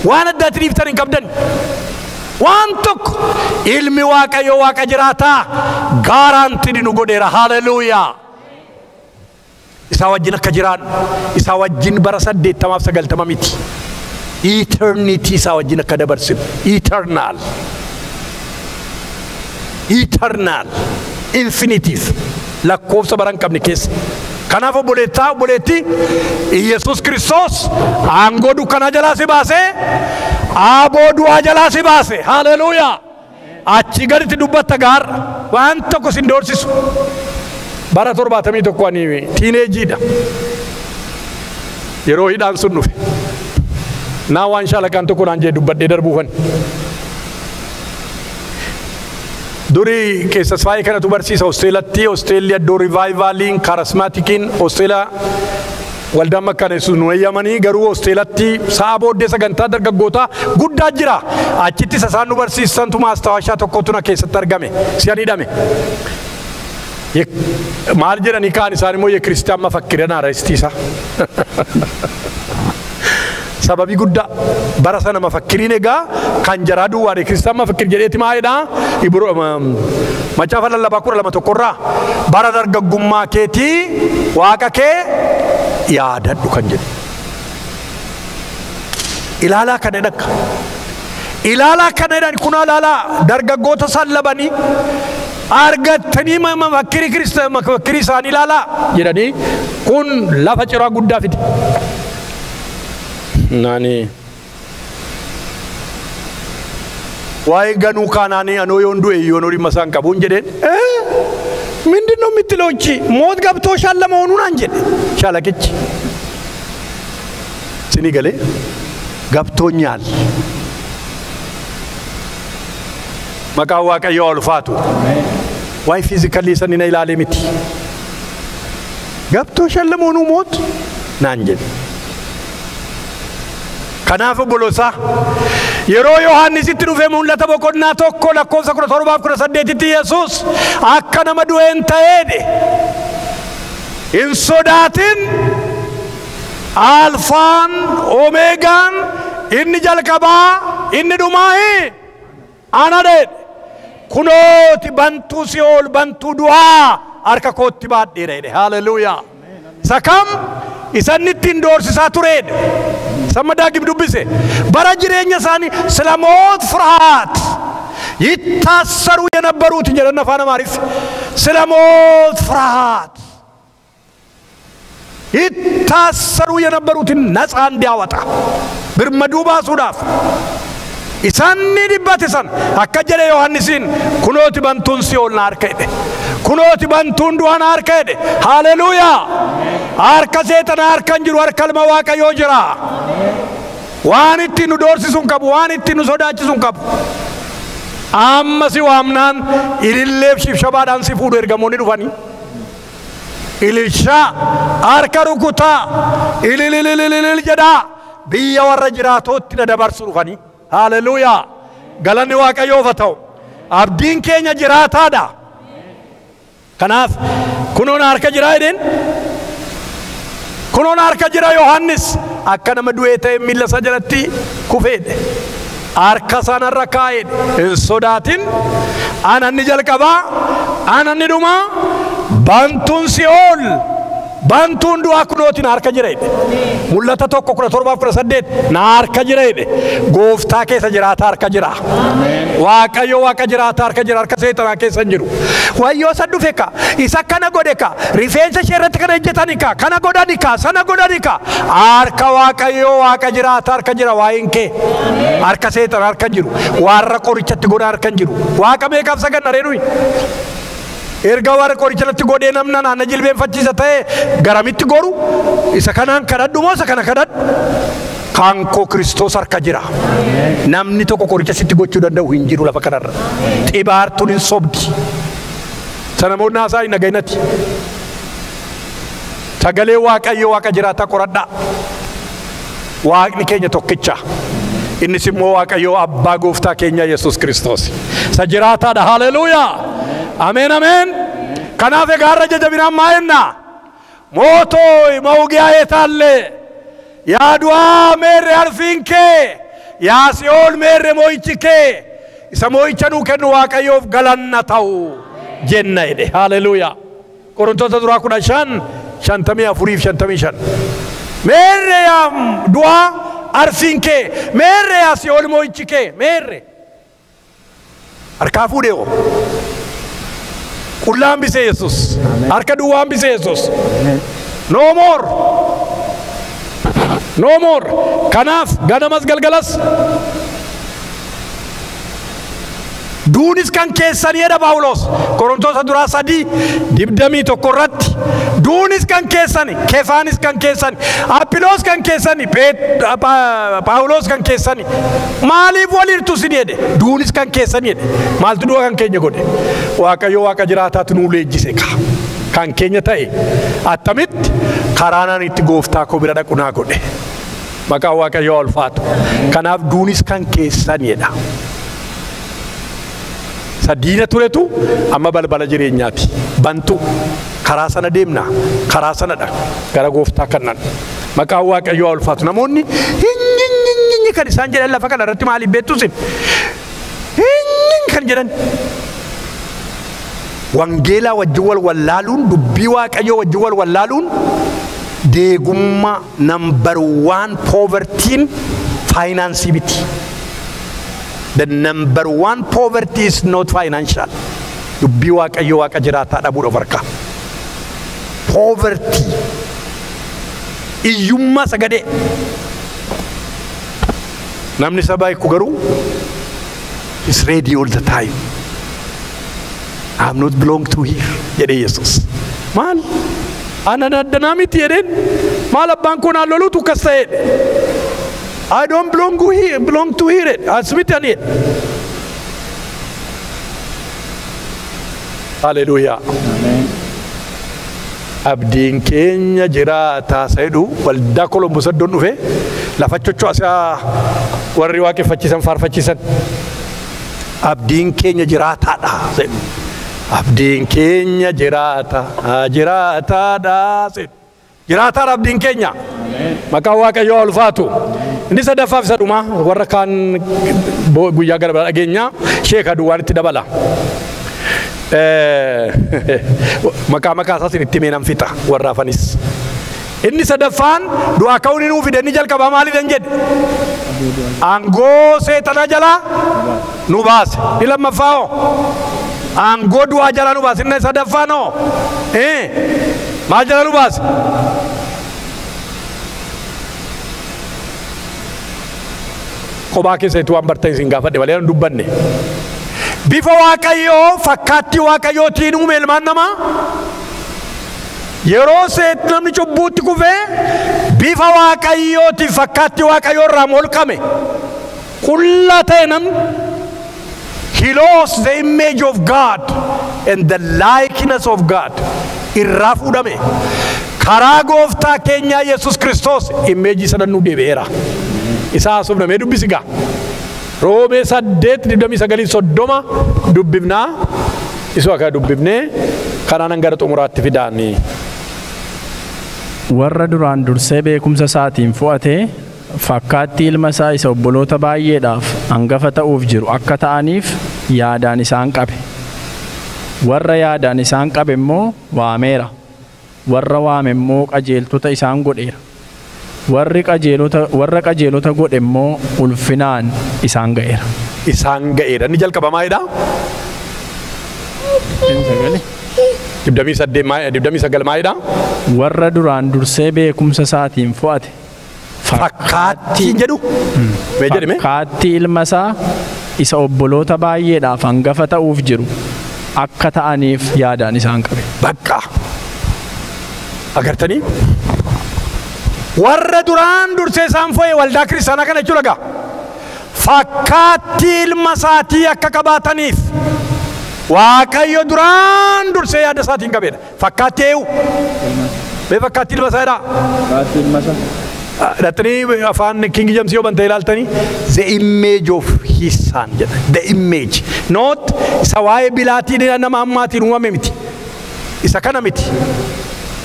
waan addaatti dhiiftan hin qabdan waan tokko ilmi Waaqayyoo Waaqa jiraataa gaaraantii nu godheera haleluuyaa isaa wajjin akka jiraan isaa wajjin bara 80 miti eternity isaa wajjin akka dabarsinu eternal infinitive lakkoofsa baran qabne keessa kanaaf obboleetti Yesus Kristos aangoo dukkanaa jalaa si baase aaboo du'aa jalaa si baase haleluuyaa achi gaditti dubbatta gaarra waan tokko sin doorsisu bara 71 ani tiineejiidha yeroo hidhaan sun dhufe naa waan shaalaqaan tokko naan jee dubbadhee darbuufan duri keessas faayee kanatu barsiisa hosteelatti hosteelli addoo rivaayivaliin karismaatikiin hosteela waldaan makkaan Yesuus nu eeyyamanii garuu hosteelatti sa'a booddee sagantaa dargaggootaa guddaa jira achitti isaan nu barsiisantu maastawaashaa tokkotu na keessatti argame si'an hidhame maal jedhanii kaan isaan immoo ye kiristiyaan mafakkiran arestiisa sababii guddaa bara sana mafakkiriin egaa kan jaraa duwwaadhe kiristiyaan mafakkir jedheeti maayedha macaafa lallabaa 12 irraa bara dargaggummaa keetii Waaqa kee yaadadhu kan jedhu ilaalaa kana dhakka ilaalaa kana jedhan kun ilaalaa dargaggoota sallabanii argattanii mafakkirii kiristiyaan mafakkirii isaan ilaalaa jedhanii kun lafa ciraa guddaa fide nani waa'ee ganuu kaanaanii anoo yoon du'e yoon horii masaan qabuun jedheen ምንድነው የምትለው እንጂ ሞት ገብቶሻል ለመሆኑን አንጀት ሻለቅች ስኒ ገሌ ገብቶኛል መቃው Waaqayyoo ulfaatu ዋይ ፊዚካሊ ሰኒና ይላል ምት ገብቶሻል ለመሆኑ ሞት ናንጀት kanaaf obboloota yeroo Yohaannisitti dhufe mul'ata boqonnaa tokko lakkoofsa 17-18tti Yesuus akka nama du'een ta'eedhe hin sodaatin alfaan omeegaan inni jalqabaa inni dhumaahi ana jedhe kunooti bantuu Si'ool bantuu du'aa harka kootti baadheera jedhe haleluuyaa sakam isanitti indoorsisaa tureedhe samada gibdubbise bara jireenya isaanii ስለሞት ፍርሃት ይታሰሩ የነበሩት እንጀራና ፋና ማሪፍ ስለሞት ፍርሃት ይታሰሩ የነበሩትን ነፃ እንዲያወጣ ብርመዱ ባሱዳፍ ኢሳኒ ዲባተሰን አከጀለ ዮሐንስን ኩኖት ባንቱን ሲኦል ናርከደ ኩኖት ባንቱን ዱዋን አርከደ ሃሌሉያ አርከ ሰይጣን አርከን ጅሩ አርከል መዋቀዮ ጅራ ዋንቲ ኑ ዶርሲሱን ቀቡ ዋንቲ ኑ ሶዳችሱን ቀቡ አመሲ ዋምናን ኢልሌፍ ሽብሸባዳን ሲፉዱ ኤርገሞኒ ዱፋኒ ililshaa harka rukutaa ilililililil jedhaa biyya warra jiraatootti na dabarsu dhufanii. Haleluuyaa. Galanni Waaqayyoof haa ta'u. Abdiin keenya jiraataadha. Kanaaf kunoon harka jira jedheen. Kunoon harka jira Yohannis akka nama du'ee ta'e miilla isaa jalatti kufeedhe. Harka sanarra kaa'eedhe. Hin sodaatin. Ananni jalqabaa, ananni dhumaa, bantuun Si'ool, bantuun du'aa kunootiin harka jira jedhe. Mul'ata 1:17 na harka jira jedhe. Gooftaa keessa jiraata harka jira. Waaqayyo Waaqa jiraata harka jira, harka seexanaa keessa hin jiru. Wayyoo isa dhufe ka, isa kana godhe ka, rifeensa ishee irratti kana ejjetani ka, kana godhani ka, sana godhani ka. Harka Waaqayyo Waaqa jiraata harka jira waa'een kee. Harka seexanaa harka hin jiru. Warra qorichatti godha harka hin jiru. Waaqa meeqaaf saganna reenuyi. Erga warra qorichatti godhee namna naanna jilbeenfachiisa ta'e garamitti goru isa kanaan kadhadhu moo isa kana kadhadhu? Kan koo Kiristoos harka jira. Namni tokko qoricha sitti gochuu danda'u hin jiru lafa kanarra. Xibaartuun hin sobdi. Sana moo naasaa hin dhagahinati. Sagalee Waaqayyoo Waaqa jiraataa qoradhaa. Waaqni keenya tokkicha. Innis immoo Waaqayyoo Abbaa Gooftaa keenya Yesuus Kiristoos. Isa jiraataadha. Haleluuyaa. Ameen ameen. Kanaaf egaa har'a jajabinaan maa jenna? Mootooy mawugiyaa eetaallee. Yaa du'aa meerre harfiin kee. Yaa Si'ool meerre moo'ichi kee. Isa moo'icha nuu kennu Waaqayyoof galanna ta'u jenna jedhe. Haleluuyaa. Qorontoota duraa 15:54-55. Meerre yaa du'aa harfiin kee. Meerre yaa Si'ool moo'ichi kee. Meerre. Harkaa fuudhee hoo. Kullaan bisee Yesus. Harka duwwaan bisee Yesus. No more. No more. Kanaaf ganamas galgalas duunis kan keessanii jedha Phaawulos. Qorontoota duraa 3:21 irratti duunis kan keessani, Kefaanis kan keessani, Aphiloos kan keessani, Phaawulos kan keessani. Maaliif waliirtu sin jedhe? Duunis kan keessani jedhe. Maaltu du'a kan keenya godhe? Waaqayyo Waaqa jiraataatu nuu leenjise kan keenya ta'e attamitti karaanaan itti gooftaa koo bira dhaqu naa godhe. Maqaan Waaqayyoo ulfaatu. Kanaaf duunis kan keessani jedha. Diina turetu amma balbala jireenyaati. Bantu karaa sana deemna, karaa sanadha gara gooftaa kannan. Maqaan Waaqayyoo ulfaatu. Namoonni hin kan isaan jedhan lafa kana irratti maaliif beektu sin? Hin kan jedhan. Wangeelaa wajjin wal wallaaluun, dubbii Waaqayyoo wajjin wal wallaaluun deegummaa number 1 poverty finance miti. The number 1 poverty is not financial. Dubbii Waaqayyoo Waaqa jiraataa dhabuudha barka. Poverty. Iyyummaa sagadee. Namni sabaa ikku garuu is ready all the time. I am not belong to here. Jedhe Yesus. Maal? Ana addanaa miti jedheen. Maal abbaan kun halloluutu kas ta'edhe. I don't belong to here. Asmita ni. Hallelujah. Amen. Abdiin keenya jiraata saydu waldaa Columbus don dhufe lafa chocho asa warri waaqeffachiisan faarfachiisan. Abdiin keenya jiraataadha saydu. Abdiin keenya jiraataadha saydu. Jiraataadha abdiin keenya. Maqaan Waaqayyoo ulfaatu. Inni sadaffaaf isa dhuma warra kaan guyyaa gara dhageenya sheeka duwwaan itti dabala. Maqaa isaas itti meenan fixa warra afanis. Inni sadaffaan du'aa ka'uun inni fide inni jalqabaa maaliidhaan jedhe? Aangoo seexanaa jalaa nu baase. Inni lammaffaa hoo? Aangoo du'aa jalaa nu baase. Inni sadaffaan hoo? Maal jalaa nu baase? Kophaa keessatti waan bartan isin gaafadhe malee hin dubbanne. Bifa Waaqayyoo fakkaattii Waaqayyootiin uume ilmaan namaa. Yeroo namni cubbuutti kufee bifa Waaqayyootiin fakkaattii Waaqayyoo irraa molqame. Qullaa ta'e namni. He lost the image of God and the likeness of God. irraa fuudhame. Karaa gooftaa keenya Yesus Kiristoos imeejii sana nu deebi'eera. Isa haasofnamee dubbisigaa. Roomee 8:29 dubbifnaa. Isu akka dubbifnee kanaan gara xumuraatti fidaanii. Warra duraan dursee beekumsa isaatiin fo'atee fakkaattii ilma isaa isa obboloota baay'eedhaaf hangafa ta'uuf jiru akka ta'aniif yaadaan isaan qabe. Warra yaadaan isaan qabe immoo waameera. Warra waame immoo qajeeltota isaan godheera. Warra qajeelota godhe immoo ulfinaan isaan ga'eera. Isaan ga'eera. Inni jalqabamaayidha. Dibdamii sagal maayidha. Warra duraan dursee beekumsa isaatiin fo'ate fakkaattiin jedhu. Fakkaattii ilma isaa isa obboloota baay'eedhaaf hangafa ta'uuf jiru akka ta'aniif yaadaan isaan qabe. Bakka agartanii warra duraan dursee isaan fo'e waldaa kiristaanaa kana jechuudha gaa. Fakkaattii ilma isaatii akka qabaataniif Waaqayyo duraan dursee yaada isaatiin qabeedha. Fakkaattii eewu. Mee fakkaattii ilma isaa jedhaa. Fakkaattii ilma isaa. Dhattanii afaan King James yoo bantee ilaaltanii the image of his son jedha. The image. Not isa waa'ee bilaatii nama ammaatiin uumame miti. Isa kana miti.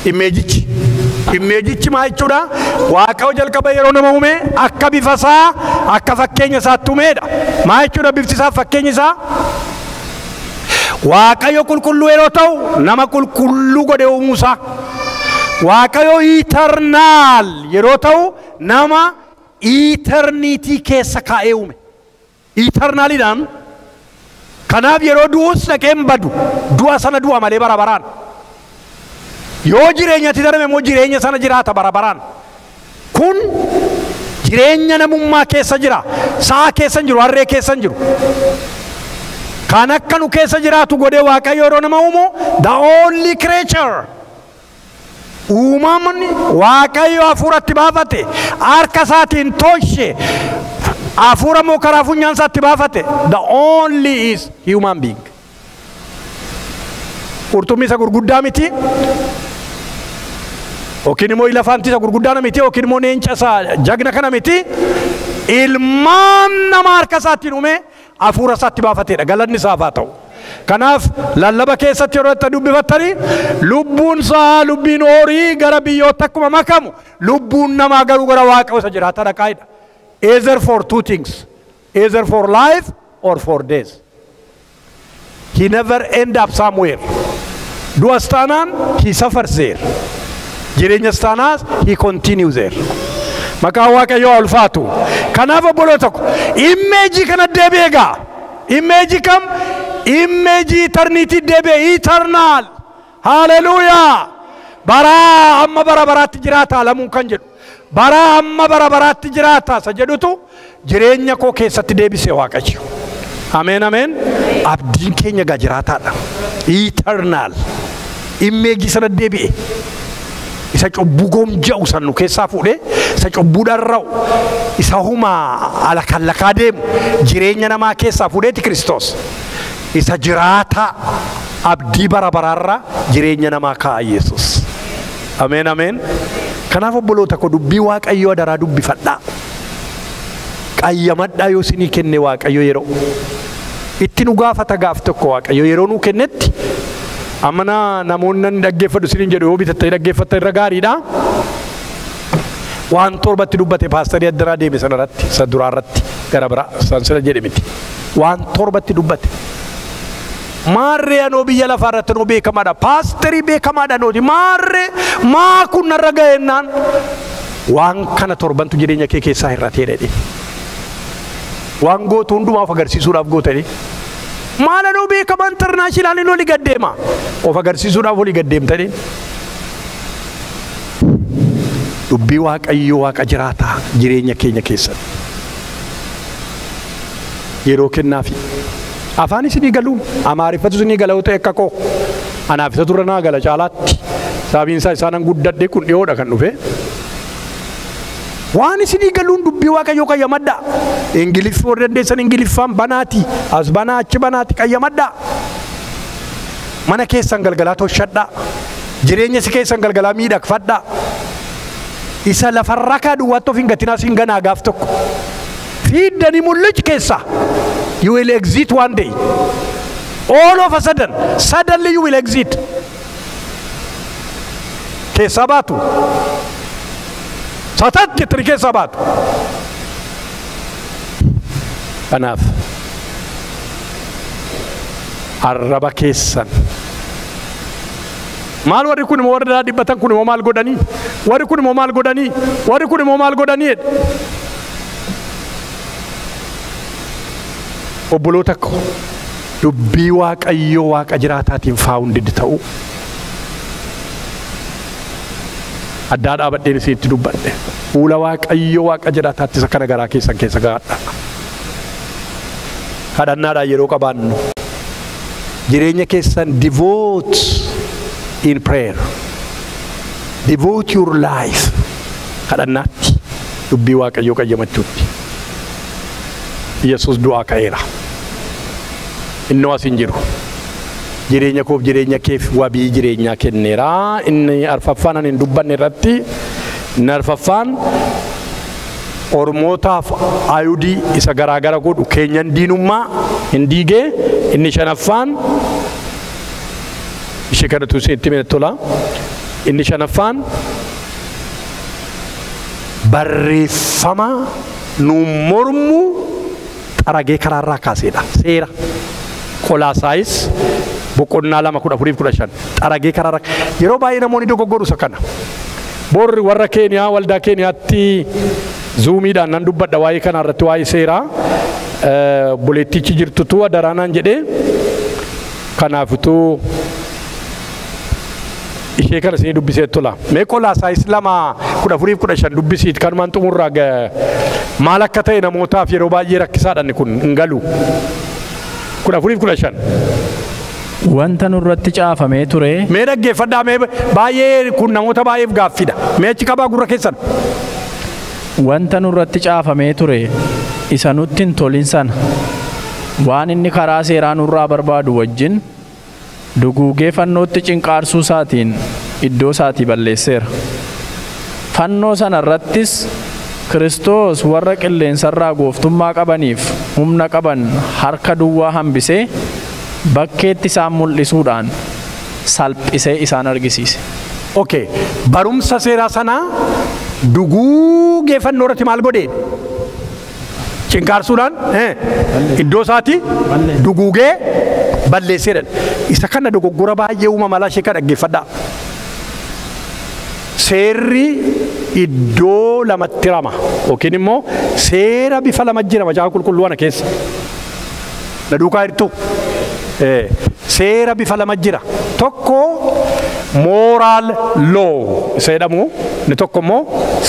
Imeejichi. Imeejichi maa jechuudha? Waaqayyo jalqaba yeroo nama uume akka bifa isaa akka fakkeenya isaatti uumeedha. Maa jechuudha bifti isaa fakkeenya isaa? Waaqayyo qulqulluu yeroo ta'u nama qulqulluu godhe uumuusaa. Waaqayyo eternal yeroo ta'u nama eternity keessa kaa'ee uume. Eternalidhaan kanaaf yeroo du'us dhaqee hin badu. Du'a sana du'a malee bara baraan. Yoo jireenyatti darbe immoo jireenya sana jiraata bara baraan. Kun jireenya namummaa keessa jira. Sa'a keessa hin jiru, harree keessa hin jiru. Kan akka nu keessa jiraatu godhee Waaqayyo yeroo nama uumu the only creature uumamni Waaqayyo hafuuratti baafate harka isaatiin tolche hafuura moo karaa funyaan isaatti baafate the only is human being. Qurxummii isa gurguddaa miti yookiin immoo ilafaantii isa gurguddaa miti yookiin immoo neenca isa jagna kana miti. Ilmaan nama harka isaatiin uume hafuura isaatti baafateedha. Galanni isaaf haa ta'u. Kanaaf lallaba keessatti yeroo itti dubbifattanii lubbuun isaa lubbiin horii gara biyyoota akkuma makamu lubbuun namaa garuu gara Waaqayyo isa jiraata dhaqaa'idha. Either for two things. Either for life or for death. He never end up somewhere. Du'as taanaan he suffers there. Jireenyas taanaas he continues there. Maqaa Waaqayyoo ulfaatu. Kanaaf obboloota tokko imeejii kana deebi'ee gaa. Imeejii kam? Imeejii eternity deebi'ee eternal. Hallelujah. Bara amma bara baraatti jiraata alamuun kan jedhu. Bara amma bara baraatti jiraata isa jedhutu jireenya koo keessatti deebisee Waaqayyo. Ameen ameen. Abdiin keenya gaa jiraataadha. Eternal. Imeejii sana deebi'ee. Isa cubbuu goomja'u san nu keessaa fuudhee isa cubbuudhaan ra'u isa humaa alakaa deemu jireenya namaa keessaa fuudheeti Kiristoos isa jiraata abdii bara baraarra jireenya namaa kaa'a Yesus. Ameen ameen. Kanaaf obboloota koo dubbii Waaqayyoo adaraa dubbifadhaa. Qayyamadhaa yoo isinii kenne Waaqayyo yeroo itti nu gaafata gaaf tokko Waaqayyo yeroo nu kennetti. Amana namoonni dhaggeeffatu isiniin jedhu yoo bitattee dhaggeeffatta irra gaariidha. Waan torbatti dubbate paastarii addaraa deeme sanarratti isa duraarratti gara biraa sansila jedhe miti. Waan torbatti dubbate. Maarree anoo biyya lafaarratti anoo beekamaadha. Paastarii beekamaadha nooti. Maarree maa kun narra ga'ennaan waan kana torbantu jireenya kee keessaa hir'atee dha. Waan gootu hundumaaf agarsiisuudhaaf gootanii. Maala nuu beekama internaashinaali lolii gaddeema. Of agarsiisuudhaaf olii gaddeemtanii. Dubbii Waaqayyoo Waaqa jiraataa jireenya keenya keessatti. Yeroo kennaafi. Afaan isinii galuu Amaariffatu isinii galuu ta'e akka koo. Anaaf isa dura naa gala caalaatti. Sababiin isaa isaanan guddadhee kun dhiyoodha kan dhufe. Waan isinii galuun dubbii Waaqayyoo qayyamadhaa. Ingiliffii warra dandeessan Ingiliffaan banaati. As banaa achi banaati qayyamadhaa. Mana keessan galgalaa tolchadhaa. Jireenya si keessan galgalaa miidhagfadhaa. Isa lafarraa duwwaatti of hin gatinaa siin ganaa gaaf tokko. Fiiddanii mul'ichi keessa. You will exit one day. All of a sudden, suddenly you will exit. Keessa baatu. Satat jettani keessa baatu. Kanaaf arraba keessan. Maal warri kun immoo warra dhibbatan kun immoo maal godhanii? Warri kun immoo maal godhanii? Warri kun immoo maal godhanii? Obboloota ko dubbii Waaqayyoo Waaqa jiraataatiin faawundid ta'u. Addaa dhaabadheen isiitti dubbadhe. Fuula Waaqayyoo Waaqa jiraataatti isa kana garaa keessan keessa gaadha. Kadhannaadhaan yeroo qabaannu jireenya keessan devote in prayer. Devote your life. Kadhannaatti dubbii Waaqayyoo qayyamachuutti. Yesus du'aa ka'eera. Inni as hin jiru. Jireenya koof jireenya keef wabii jireenyaa kenneera. Inni arfaffaan ani hin dubbanne irratti inni arfaffaan Ormootaaf Ayudii isa garaagara godhu keenyan diinummaa hin diigee. Inni shanaffaan ishee kanatu itti himee tola. Inni shanaffaan barreeffama nu mormu xaragee karaarraa kaaseedha. Seera Qolaasaayis boqonnaa 2:14-15 xaragee karaarraa yeroo baay'ee namoonni dogoggoru isa kana. Borri warra Keeniyaa waldaa Keeniyaatti zuumiidhaan nan dubbadha waa'ee kana irratti waa'ee seeraa. Buleettichi jirtutu adaraanaan jedhee kanaafituu ishee kana isin dubbisee tola. Mee Qolaasaayis 2:14-15 dubbisiit kanumaan xumurraa maal akka ta'e namootaaf yeroo baay'ee rakkisaadhaan kun hin galu. 14-15. Wanta nurratti caafamee ture. Mee dhaggeeffadhaa mee baay'ee kun namoota baay'eef gaaffidha. Mee achi qabaa gurra keessan. Wanta nurratti caafamee ture isa nutti hin tolin sana waan inni karaa seeraa nurraa barbaadu wajjin duguugee fannootti cinqaarsuu isaatiin iddoo isaatii balleesseera. Fannoo sana irrattis Kiristoos warra qilleensarraa gooftummaa qabaniif humna qaban harka duwwaa hambisee bakkeetti isaan mul'isuudhaan salphisee isaan argisiise. Okay, barumsa seeraa sanaa duguugee fannoo irratti maal godhee? Cinqaarsuudhaan iddoo isaatii duguugee balleesseedha. Isa kana dogoggora baay'ee uumama ishee kan dhaggeeffadhaa. Seerri iddoo lamatti rama yookiin immoo seera bifa lama jira macaafa qulqulluu kana keessa. Na duukaa hirtuu. Seera bifa lama jira. Tokko moral law isa jedhamu, inni tokko immoo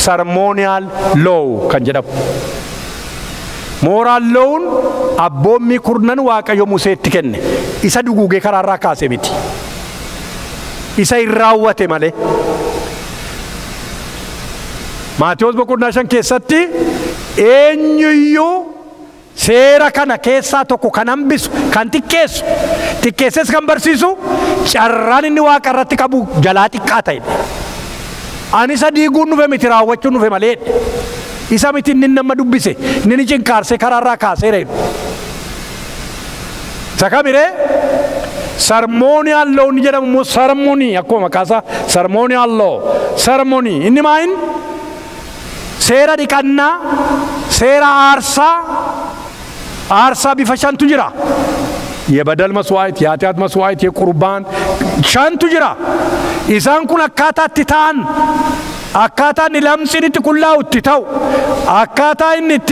ceremonial law kan jedhamu. Moral law'n abboommii kurnan Waaqayyo Museetti kenne. Isa duguugee karaarraa kaase miti. Isa hin raawwate malee. Maatiyos boqonnaa 5 keessatti eenyuyyuu seera kana keessaa tokko kan hambisu, kan xiqqeessu, xiqqeesses kan barsiisu carraan inni Waaqa irratti qabu jalaa xiqqaa ta'e. Ani isa diiguun dhufe miti raawwachuun dhufe malee. Isa miti inni nama dubbise, inni cinkaarsee karaarraa kaaseera. Isa kamiree ceremonial law ni jedhamu immoo ceremony akkuma maqaasaa ceremonial law ceremony inni maayin seera dhiqannaa, seera aarsaa bifa shantu jira. የበደል መስዋዕት፣ የኃጢአት መስዋዕት፣ የቁርባን ሻንቱ ጅራ ኢሳን ኩን አካታ ትታን አካታ ንለምሲን ትኩላው ትታው አካታ እንት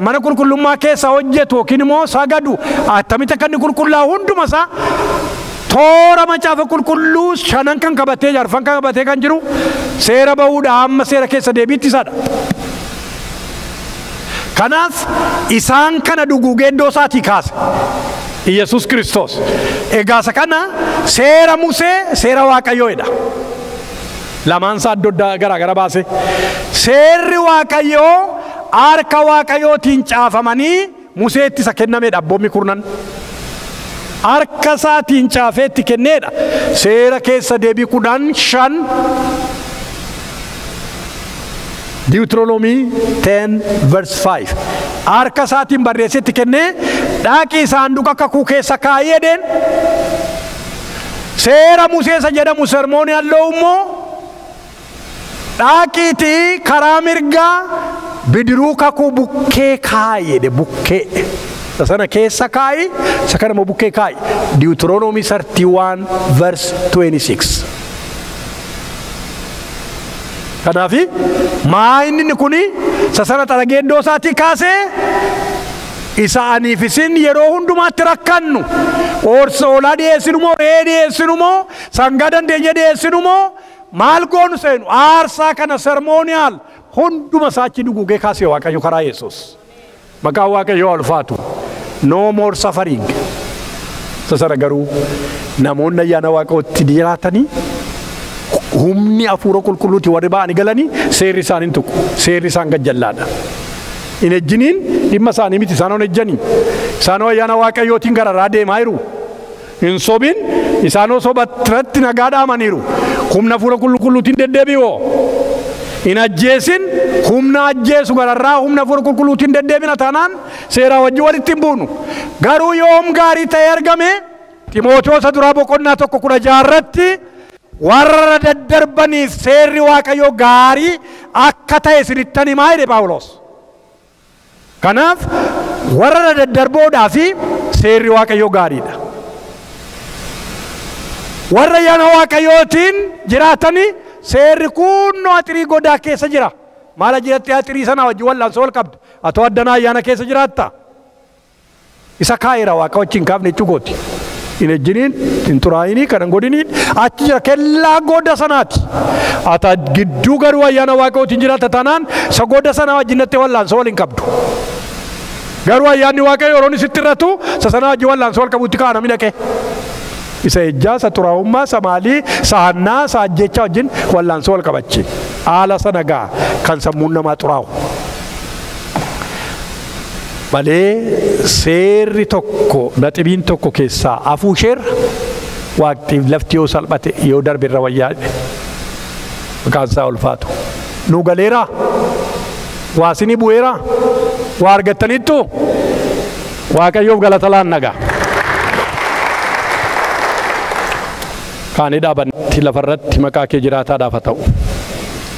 መነ ቁልቁሉማ ኬሳ ወጀቶ ኪንሞ ሳጋዱ አተሚተ ከን ቁልቁላ ሁንዱ መሳ ቶራ መጫፈ ቁልቁሉ ሻናን ከን ከበቴ ጃርፋን ከን ከበቴ ከን ጅሩ ሴረ በውዳ አመ ሴረ ኬሳ ዴቢት ይሳዳ ከናፍ ኢሳን ከነ ዱጉጌ ዶሳቲ ካስ ኢየሱስ ክርስቶስ ኤጋሰ ከና ሴራ ሙሴ ሴራ ዋቀዮ ሄዳ ለማንሳ ዶዳ ገራ ገራ ባሴ ሴሪ ዋቀዮ አርካ ዋቀዮ ቲንጫፈማኒ ሙሴ ቲ ሰከነሜ ዳቦሚ ኩርናን harka isaatiin caafeetti kenneedha. Seera keessa deebii 15 Deuteronomy 10 verse 5 harka isaatiin barreessetti kennee dhaqii saanduqa kakuu keessa kaa'ee jedheen. Seera Museessa jedhamu sermooniyaallee immoo dhaqiitii karaa mirgaa bidiruu kakuu bukkee kaa'ee jedhe. Bukkee sana keessa kaa'i, isa kana immoo bukkee kaa'i. Deuteronomy 31 verse 26. Kanaafi maa inni kuni sana xalageeddoo isaatii kaasee isa aniif isin yeroo hundumaatti rakkannu hoolaa dhiyeessinu moo re'ee dhiyeessinu moo sangaa dandeenye dhiyeessinu moo maal goonu seenu aarsaa kana sermooniyaal hunduma isaachi duguugee kaasee Waaqayyo karaa Yesuus. Maqaan Waaqayyoo ulfaatu. No more suffering. Sana garuu namoonni ayyaana Waaqayyootti jiraatanii humni hafuura qulqulluuti warri ba'anii galanii seerri isaanii hin tuqu. Seerri isaan gajjallaadha. Hin ejjiniin dhimma isaanii miti isaan ejjanii. Isaan ayyaana Waaqayyootiin gararaa deemaa jiru. Hin sobin isaan sobatratti nagaa dhaamaniiru. Humna hafuura qulqulluutiin deddeebi'oo. Hin ajjeesin humna ajjeesu gararraa humna hafuura qulqulluutiin deddeebina taanaan seeraa wajjin walitti hin buunu. Garuu yoom gaarii ta'ee argame Ximootiyoos duraa boqonnaa 1:16 warra daddarbaniif seerri Waaqayyoo gaarii akka ta'e isinitti himaa jedhe Phaawulos. Kanaaf warra daddarboodhaa fi seerri Waaqayyoo gaariidha. Warra ayyaana Waaqayyootiin jiraatanii seerri kunnoo atirii godaa keessa jira. Maala jiratti atirii sana wajjin wal'aansoo wal qabdu. Atoo addanaa ayyaana keessa jiraatta. Isa kaa'eera Waaqa wajjin kaafne jechuukooti. Hin ejjiniin, hin xuraa'inii, kan hin godhiniin achi jira kellaa goda sanaati. Ata gidduu garuu ayyaana Waaqayyootiin jiraata taanaan isa goda sana wajjin nattee wal'aansoo wal hin qabdu. Garuu ayyaanni Waaqayyoo yeroo inni sitti irratu isa sana wajjin wal'aansoo wal qabuutti kaa'ana midhaqee. Isa ejjaa, isa xuraa'ummaa, isa maalii, isa hannaa, isa ajjechaa wajjin wal'aansoo wal qabachi. Haala sana gaa kan sammuun namaa xuraa'u. Malee seerri tokko naxibiin tokko keessaa afuu isheerra Waaqtiif lafti yoo salphate yoo darbe irra wayyaadhe. Maqaan isaa ulfaatu. Nu galeeraa? Waa isinii bu'eeraa? Waa argattaniittu? Waaqayyoof galata laannagaa. Kaanii dhaabanti lafarratti maqaa kee jiraataadhaaf haa ta'u.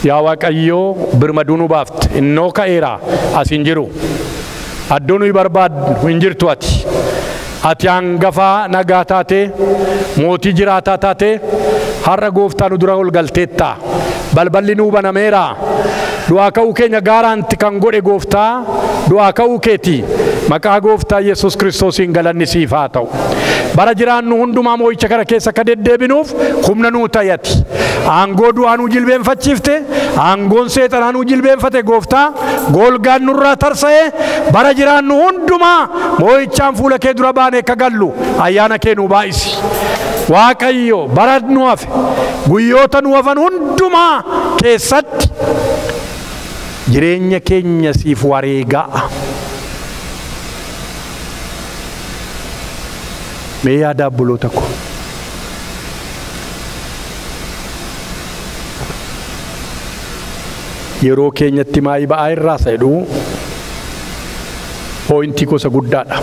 Yaa Waaqayyoo birmaduu nu baafte innoo ka'eeraa as hin jiru. Addoo nuyi barbaadnu hin jirtu ati. Ati hangafaa nagaa taatee mootii jiraataa taatee har'a gooftaa nu dura ol galteetta. Balballi nuu banameera. Du'aa ka'uu keenya gaaraanti kan godhe gooftaa du'aa ka'uu keeti. Maqaa gooftaa Yesuus Kiristoosiin galanni siif haa ta'u. Bara jiraannu hundumaa moo'icha kana keessa akka deddeebinuuf humna nuu ta'eeti. Aangoo du'aa nuu jilbeenfachiifte, aangoon seexanaa nuu jilbeenfate gooftaa golgaan nurraa tarsa'ee bara jiraannu hundumaa moo'ichaan fuula kee dura baane akka gallu ayyaana kee nuu baay'isi. Waaqayyo bara nu hafe guyyoota nu hafan hundumaa keessatti jireenya keenya siif wareegaa. Mee yaada obboloota koo. Yeroo keenyatti maayii ba'aa irraa jedhu pooyintii gosa guddaadha.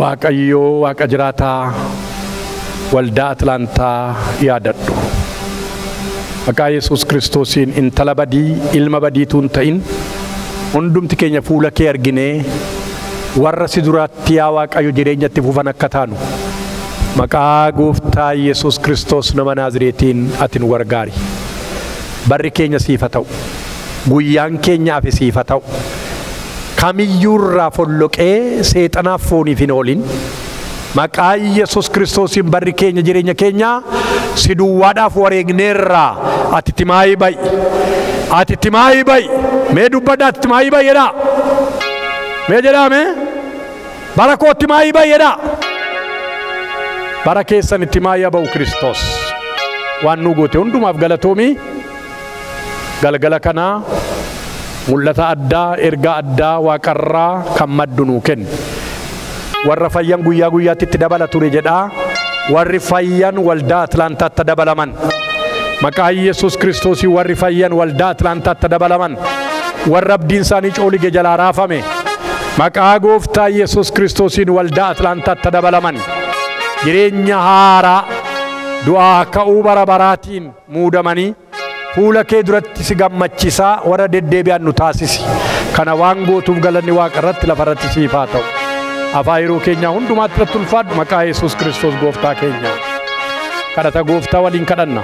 Waaqayyoo Waaqa jiraataa waldaa Atlaantaa yaadadhu. Maqaa Yesuus Kiristoosiin intala badii ilma badiituu hin ta'in hundumti keenya fuula kee arginee warra si duratti yaa Waaqayyo jireenyatti fufan akka taanu maqaa gooftaa Yesuus Kiristoos nama Naazreetiin ati nu gargaari. Barri keenya siif haa ta'u. Guyyaan keenyaaf siif haa ta'u. Kamiyyuurraa folloqee seexanaaf fooniif hin oolin. Maqaa Yesuus Kiristoosiin barri keenya jireenya keenya si duwwaadhaaf wareegneerraa ati timaayii ba'i. Ati timaayii ba'i. Mee dubbadhaa ati timaayii ba'i jedhaa. Mee jedhaame bara kootti maayii baay'eedha. Bara keessan itti maayii ba'u Kiristoos waan nu goote hundumaaf galatoomii. Galgala kanaa mul'ata addaa ergaa addaa Waaqarraa kan maddu nuu kenni. warra fayyan guyyaa guyyaatti itti dabala ture jedhaa. Warri fayyan waldaa Atlaantaatti dabalaman. Maqaa Yesuus Kiristoosii warri fayyan waldaa Atlaantaatti dabalaman. Warra abdiin isaanii coolige jalaa raafame. Maqaa Gooftaa Yesuus Kiristoosiin waldaa Atlaantaatti dabalaman. Jireenya haaraa du'aa ka'uu bara baraatiin muudamanii fuula kee duratti si gammachiisaa warra deddeebi'an nu taasisi. Kana waan gootuuf galanni Waaqa irratti lafa irratti siif haa ta'u. Afaan yeroo keenya hundumaatti irratti ulfaadhu maqaa Yesuus Kiristoos Gooftaa keenya. Kadhata Gooftaa waliin kadhanna.